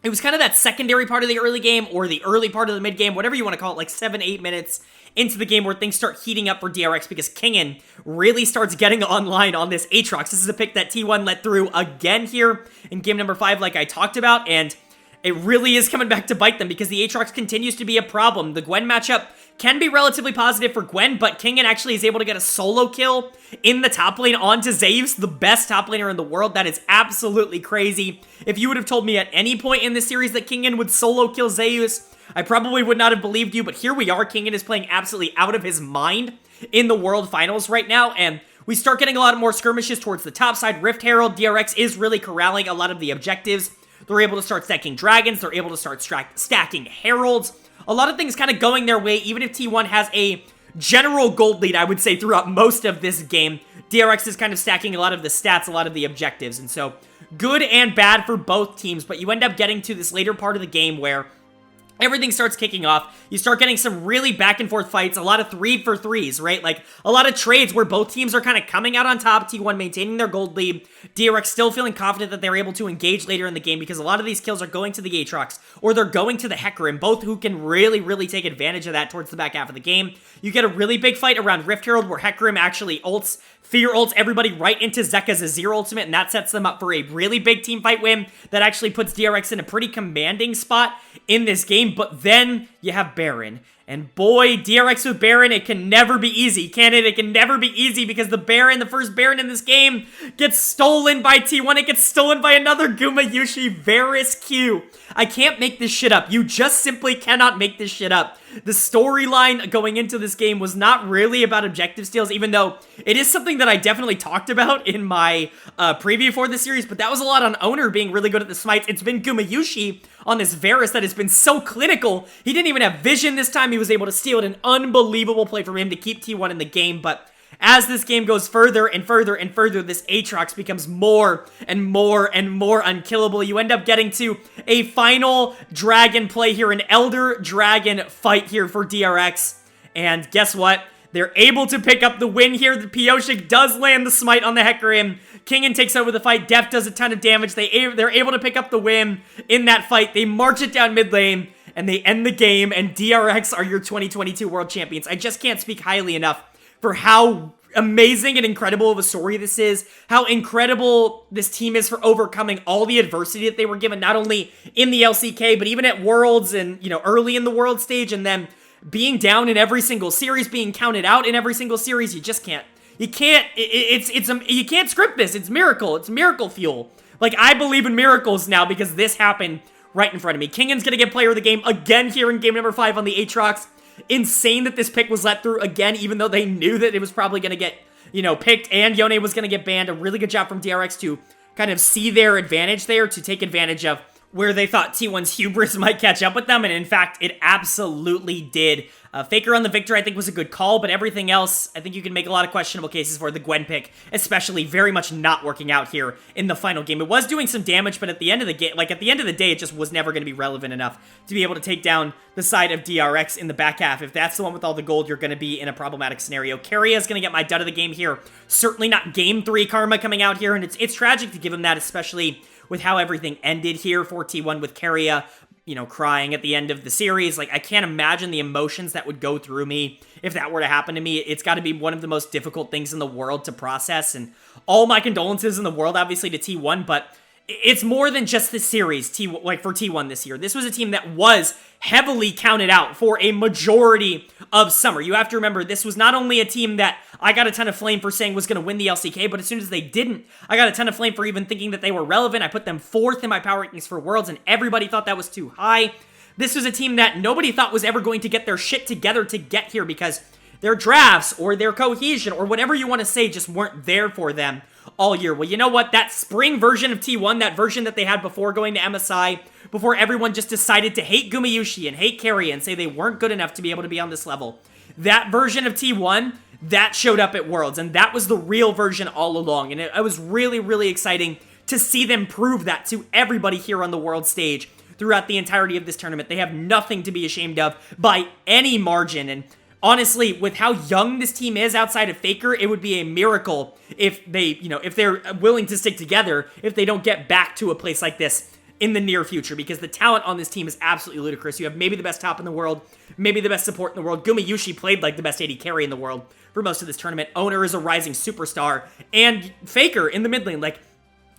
it was kind of that secondary part of the early game or the early part of the mid game, whatever you want to call it, like 7-8 minutes into the game where things start heating up for DRX because Kingen really starts getting online on this Aatrox. This is a pick that T1 let through again here in game number 5 like I talked about, and it really is coming back to bite them because the Aatrox continues to be a problem. The Gwen matchup can be relatively positive for Gwen, but Kingen actually is able to get a solo kill in the top lane onto Zeus, the best top laner in the world. That is absolutely crazy. If you would have told me at any point in this series that Kingen would solo kill Zeus, I probably would not have believed you, but here we are. Kingen is playing absolutely out of his mind in the World Finals right now, and we start getting a lot more skirmishes towards the top side. Rift Herald, DRX is really corralling a lot of the objectives. They're able to start stacking dragons. They're able to start stacking heralds. A lot of things kind of going their way, even if T1 has a general gold lead, I would say, throughout most of this game. DRX is kind of stacking a lot of the stats, a lot of the objectives, and so good and bad for both teams, but you end up getting to this later part of the game where everything starts kicking off. You start getting some really back and forth fights, a lot of 3-for-3s, right? Like a lot of trades where both teams are kind of coming out on top, T1 maintaining their gold lead, DRX still feeling confident that they're able to engage later in the game because a lot of these kills are going to the Aatrox or they're going to the Hecarim, both who can really take advantage of that towards the back half of the game. You get a really big fight around Rift Herald where Hecarim actually ults, Fear ults everybody right into Zeka's Azir ultimate, and that sets them up for a really big team fight win that actually puts DRX in a pretty commanding spot in this game. But then you have Baron. And boy, DRX with Baron, it can never be easy, can it? It can never be easy because the Baron, the first Baron in this game, gets stolen by T1. It gets stolen by another Gumayusi Varus Q. I can't make this shit up. You just simply cannot make this shit up. The storyline going into this game was not really about objective steals, even though it is something that I definitely talked about in my preview for the series, but that was a lot on Owner being really good at the smites. It's been Gumayusi on this Varus that has been so clinical. He didn't even have vision this time. He was able to steal it. An unbelievable play from him to keep T1 in the game, but as this game goes further and further and further, this Aatrox becomes more and more and more unkillable. You end up getting to a final dragon play here, an Elder Dragon fight here for DRX. And guess what? They're able to pick up the win here. The Piosik does land the smite on the Hecarim. Kingen takes over the fight. Def does a ton of damage. They're able to pick up the win in that fight. They march it down mid lane, and they end the game, and DRX are your 2022 World Champions. I just can't speak highly enough for how amazing and incredible of a story this is, how incredible this team is for overcoming all the adversity that they were given, not only in the LCK, but even at Worlds and, you know, early in the World stage, and then being down in every single series, being counted out in every single series. You just can't. You can't. You can't script this. It's miracle. It's miracle fuel. Like, I believe in miracles now because this happened right in front of me. Kingen's gonna get player of the game again here in game number 5 on the Aatrox. Insane that this pick was let through again, even though they knew that it was probably gonna get, you know, picked and Yone was gonna get banned. A really good job from DRX to kind of see their advantage there, to take advantage of where they thought T1's hubris might catch up with them, and in fact, it absolutely did. Faker on the Victor, I think, was a good call, but everything else, I think you can make a lot of questionable cases for the Gwen pick, especially very much not working out here in the final game. It was doing some damage, but at the end of the game, like at the end of the day, it just was never going to be relevant enough to be able to take down the side of DRX in the back half. If that's the one with all the gold, you're going to be in a problematic scenario. Keria is going to get my dud of the game here. Certainly not game 3 Karma coming out here, and it's tragic to give him that, especially with how everything ended here for T1 with Keria, you know, crying at the end of the series. Like, I can't imagine the emotions that would go through me if that were to happen to me. It's got to be one of the most difficult things in the world to process, and all my condolences in the world, obviously, to T1, but it's more than just the series, for T1 this year. This was a team that was heavily counted out for a majority of summer. You have to remember, this was not only a team that I got a ton of flame for saying was going to win the LCK, but as soon as they didn't, I got a ton of flame for even thinking that they were relevant. I put them 4th in my power rankings for Worlds, and everybody thought that was too high. This was a team that nobody thought was ever going to get their shit together to get here because their drafts or their cohesion or whatever you want to say just weren't there for them all year. Well, you know what? That spring version of T1, that version that they had before going to MSI, before everyone just decided to hate Gumayusi and hate Carrie and say they weren't good enough to be able to be on this level, that version of T1, that showed up at Worlds, and that was the real version all along, and it was really, really exciting to see them prove that to everybody here on the world stage throughout the entirety of this tournament. They have nothing to be ashamed of by any margin, and honestly, with how young this team is outside of Faker, it would be a miracle if they, if they're willing to stick together, if they don't get back to a place like this in the near future, because the talent on this team is absolutely ludicrous. You have maybe the best top in the world, maybe the best support in the world. Gumayusi played like the best AD carry in the world for most of this tournament. Owner is a rising superstar, and Faker in the mid lane. Like,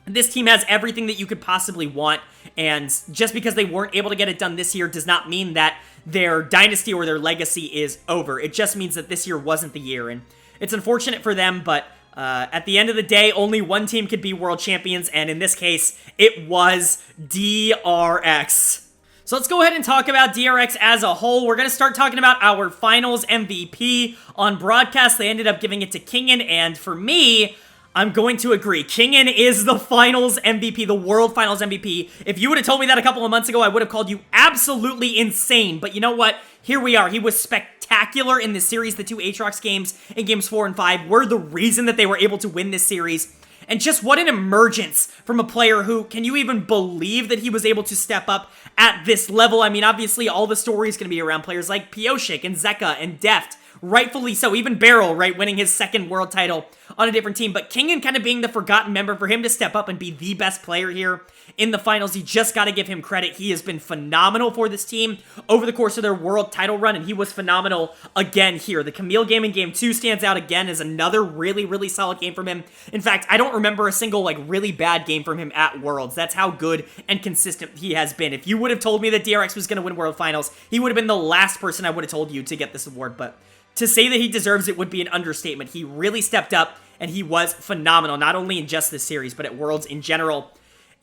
this team has everything that you could possibly want, and just because they weren't able to get it done this year does not mean that their dynasty or their legacy is over. It just means that this year wasn't the year, and it's unfortunate for them, but at the end of the day, only one team could be world champions, and in this case, it was DRX. So let's go ahead and talk about DRX as a whole. We're going to start talking about our finals MVP. On broadcast, they ended up giving it to Kingen, and for me, I'm going to agree. Kingen is the finals MVP, the world finals MVP. If you would have told me that a couple of months ago, I would have called you absolutely insane. But you know what? Here we are. He was spectacular in this series. The two Aatrox games in games 4 and 5 were the reason that they were able to win this series. And just what an emergence from a player who, can you even believe that he was able to step up at this level? I mean, obviously, all the story is going to be around players like Pioshik and Zeka and Deft. Rightfully so. Even Beryl, right, winning his second world title on a different team. But Kingen kind of being the forgotten member, for him to step up and be the best player here in the finals, you just got to give him credit. He has been phenomenal for this team over the course of their world title run, and he was phenomenal again here. The Camille game in game 2 stands out again as another really, really solid game from him. In fact, I don't remember a single, really bad game from him at Worlds. That's how good and consistent he has been. If you would have told me that DRX was going to win World Finals, he would have been the last person I would have told you to get this award, but to say that he deserves it would be an understatement. He really stepped up, and he was phenomenal, not only in just this series, but at Worlds in general.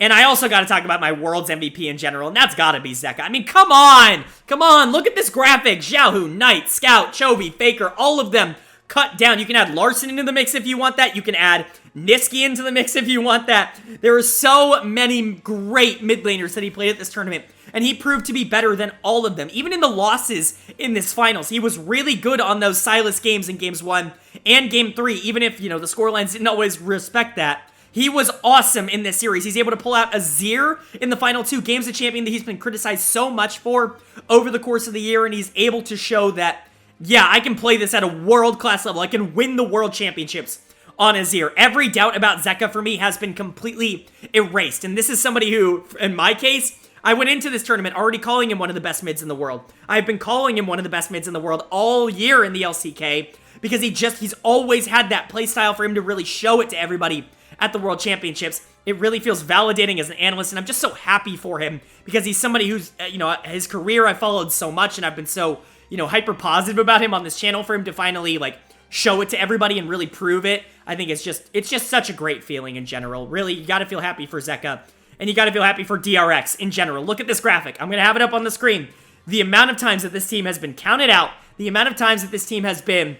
And I also got to talk about my Worlds MVP in general, and that's got to be Zeka. I mean, come on! Come on, look at this graphic. Xiaohu, Knight, Scout, Chovy, Faker, all of them cut down. You can add Larson into the mix if you want that. You can add Niski into the mix if you want that. There are so many great mid laners that he played at this tournament, and he proved to be better than all of them. Even in the losses in this finals, he was really good on those Silas games in games 1 and game 3, even if, the scorelines didn't always respect that. He was awesome in this series. He's able to pull out a Azir in the final 2 games of champion that he's been criticized so much for over the course of the year, and he's able to show that, yeah, I can play this at a world-class level. I can win the world championships on Azir. Every doubt about Zeka for me has been completely erased, and this is somebody who, in my case, I went into this tournament already calling him one of the best mids in the world. I've been calling him one of the best mids in the world all year in the LCK, because he's always had that playstyle for him to really show it to everybody at the World Championships. It really feels validating as an analyst, and I'm just so happy for him, because he's somebody who's, his career I followed so much, and I've been so, hyper positive about him on this channel. For him to finally, show it to everybody and really prove it, I think it's just such a great feeling in general. Really, you gotta feel happy for Zeka, and you gotta feel happy for DRX in general. Look at this graphic. I'm gonna have it up on the screen. The amount of times that this team has been counted out, the amount of times that this team has been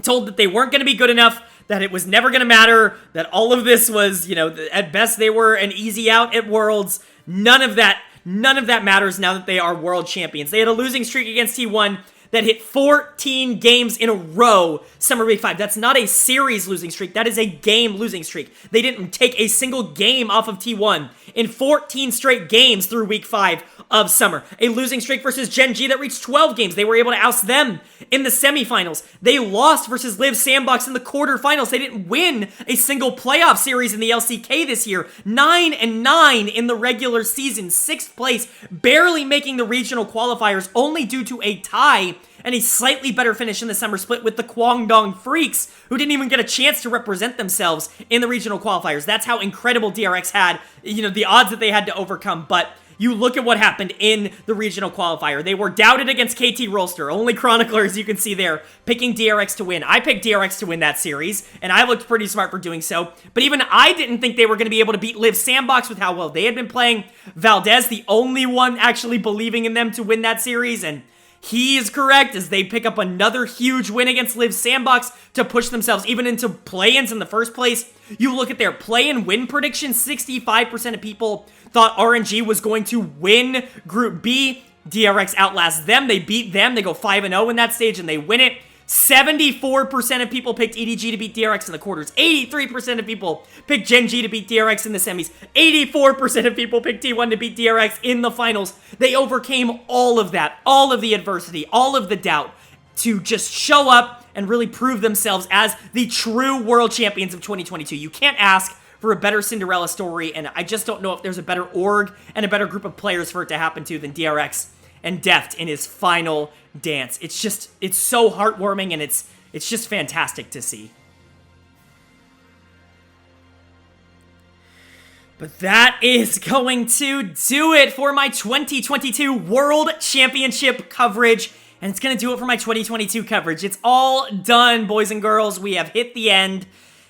told that they weren't gonna be good enough, that it was never gonna matter, that all of this was, at best they were an easy out at Worlds. None of that matters now that they are world champions. They had a losing streak against T1 that hit 14 games in a row Summer Week 5. That's not a series losing streak. That is a game losing streak. They didn't take a single game off of T1 in 14 straight games through Week 5 of Summer. A losing streak versus Gen G that reached 12 games. They were able to oust them in the semifinals. They lost versus Liv Sandbox in the quarterfinals. They didn't win a single playoff series in the LCK this year. 9-9 in the regular season. 6th place, barely making the regional qualifiers, only due to a tie and a slightly better finish in the summer split with the Guangdong Freaks, who didn't even get a chance to represent themselves in the regional qualifiers. That's how incredible DRX had, the odds that they had to overcome. But you look at what happened in the regional qualifier. They were doubted against KT Rolster. Only chroniclers you can see there picking DRX to win. I picked DRX to win that series, and I looked pretty smart for doing so. But even I didn't think they were going to be able to beat Liv Sandbox with how well they had been playing. Valdez, the only one actually believing in them to win that series, and he is correct as they pick up another huge win against Liv Sandbox to push themselves even into play-ins in the first place. You look at their play and win prediction, 65% of people thought RNG was going to win Group B. DRX outlasts them. They beat them. They go 5-0 in that stage, and they win it. 74% of people picked EDG to beat DRX in the quarters. 83% of people picked Gen G to beat DRX in the semis. 84% of people picked T1 to beat DRX in the finals. They overcame all of that, all of the adversity, all of the doubt to just show up and really prove themselves as the true world champions of 2022. You can't ask for a better Cinderella story, and I just don't know if there's a better org and a better group of players for it to happen to than DRX and Deft in his final dance. It's so heartwarming, and it's just fantastic to see. But that is going to do it for my 2022 World Championship coverage, and it's going to do it for my 2022 coverage. It's all done, boys and girls. We have hit the end.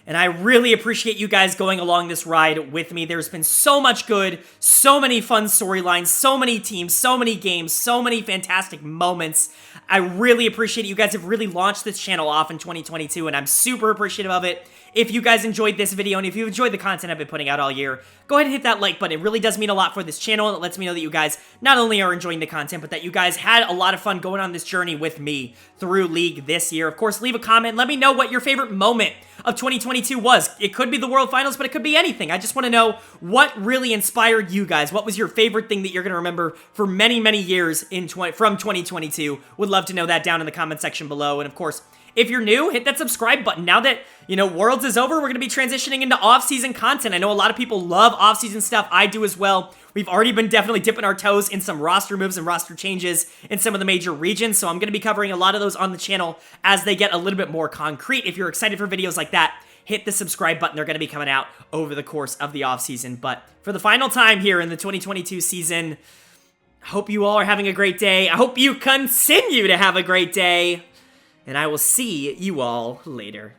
And I really appreciate you guys going along this ride with me. There's been so much good, so many fun storylines, so many teams, so many games, so many fantastic moments. I really appreciate it. You guys have really launched this channel off in 2022, and I'm super appreciative of it. If you guys enjoyed this video, and if you enjoyed the content I've been putting out all year, go ahead and hit that like button. It really does mean a lot for this channel, and it lets me know that you guys not only are enjoying the content, but that you guys had a lot of fun going on this journey with me through League this year. Of course, leave a comment. Let me know what your favorite moment of 2022 was. It could be the World Finals, but it could be anything. I just want to know what really inspired you guys. What was your favorite thing that you're going to remember for many, many years from 2022? Would love to know that down in the comment section below. And of course, if you're new, hit that subscribe button. Now that, Worlds is over, we're going to be transitioning into off-season content. I know a lot of people love off-season stuff. I do as well. We've already been definitely dipping our toes in some roster moves and roster changes in some of the major regions, so I'm going to be covering a lot of those on the channel as they get a little bit more concrete. If you're excited for videos like that, hit the subscribe button. They're going to be coming out over the course of the off-season. But for the final time here in the 2022 season, I hope you all are having a great day. I hope you continue to have a great day. And I will see you all later.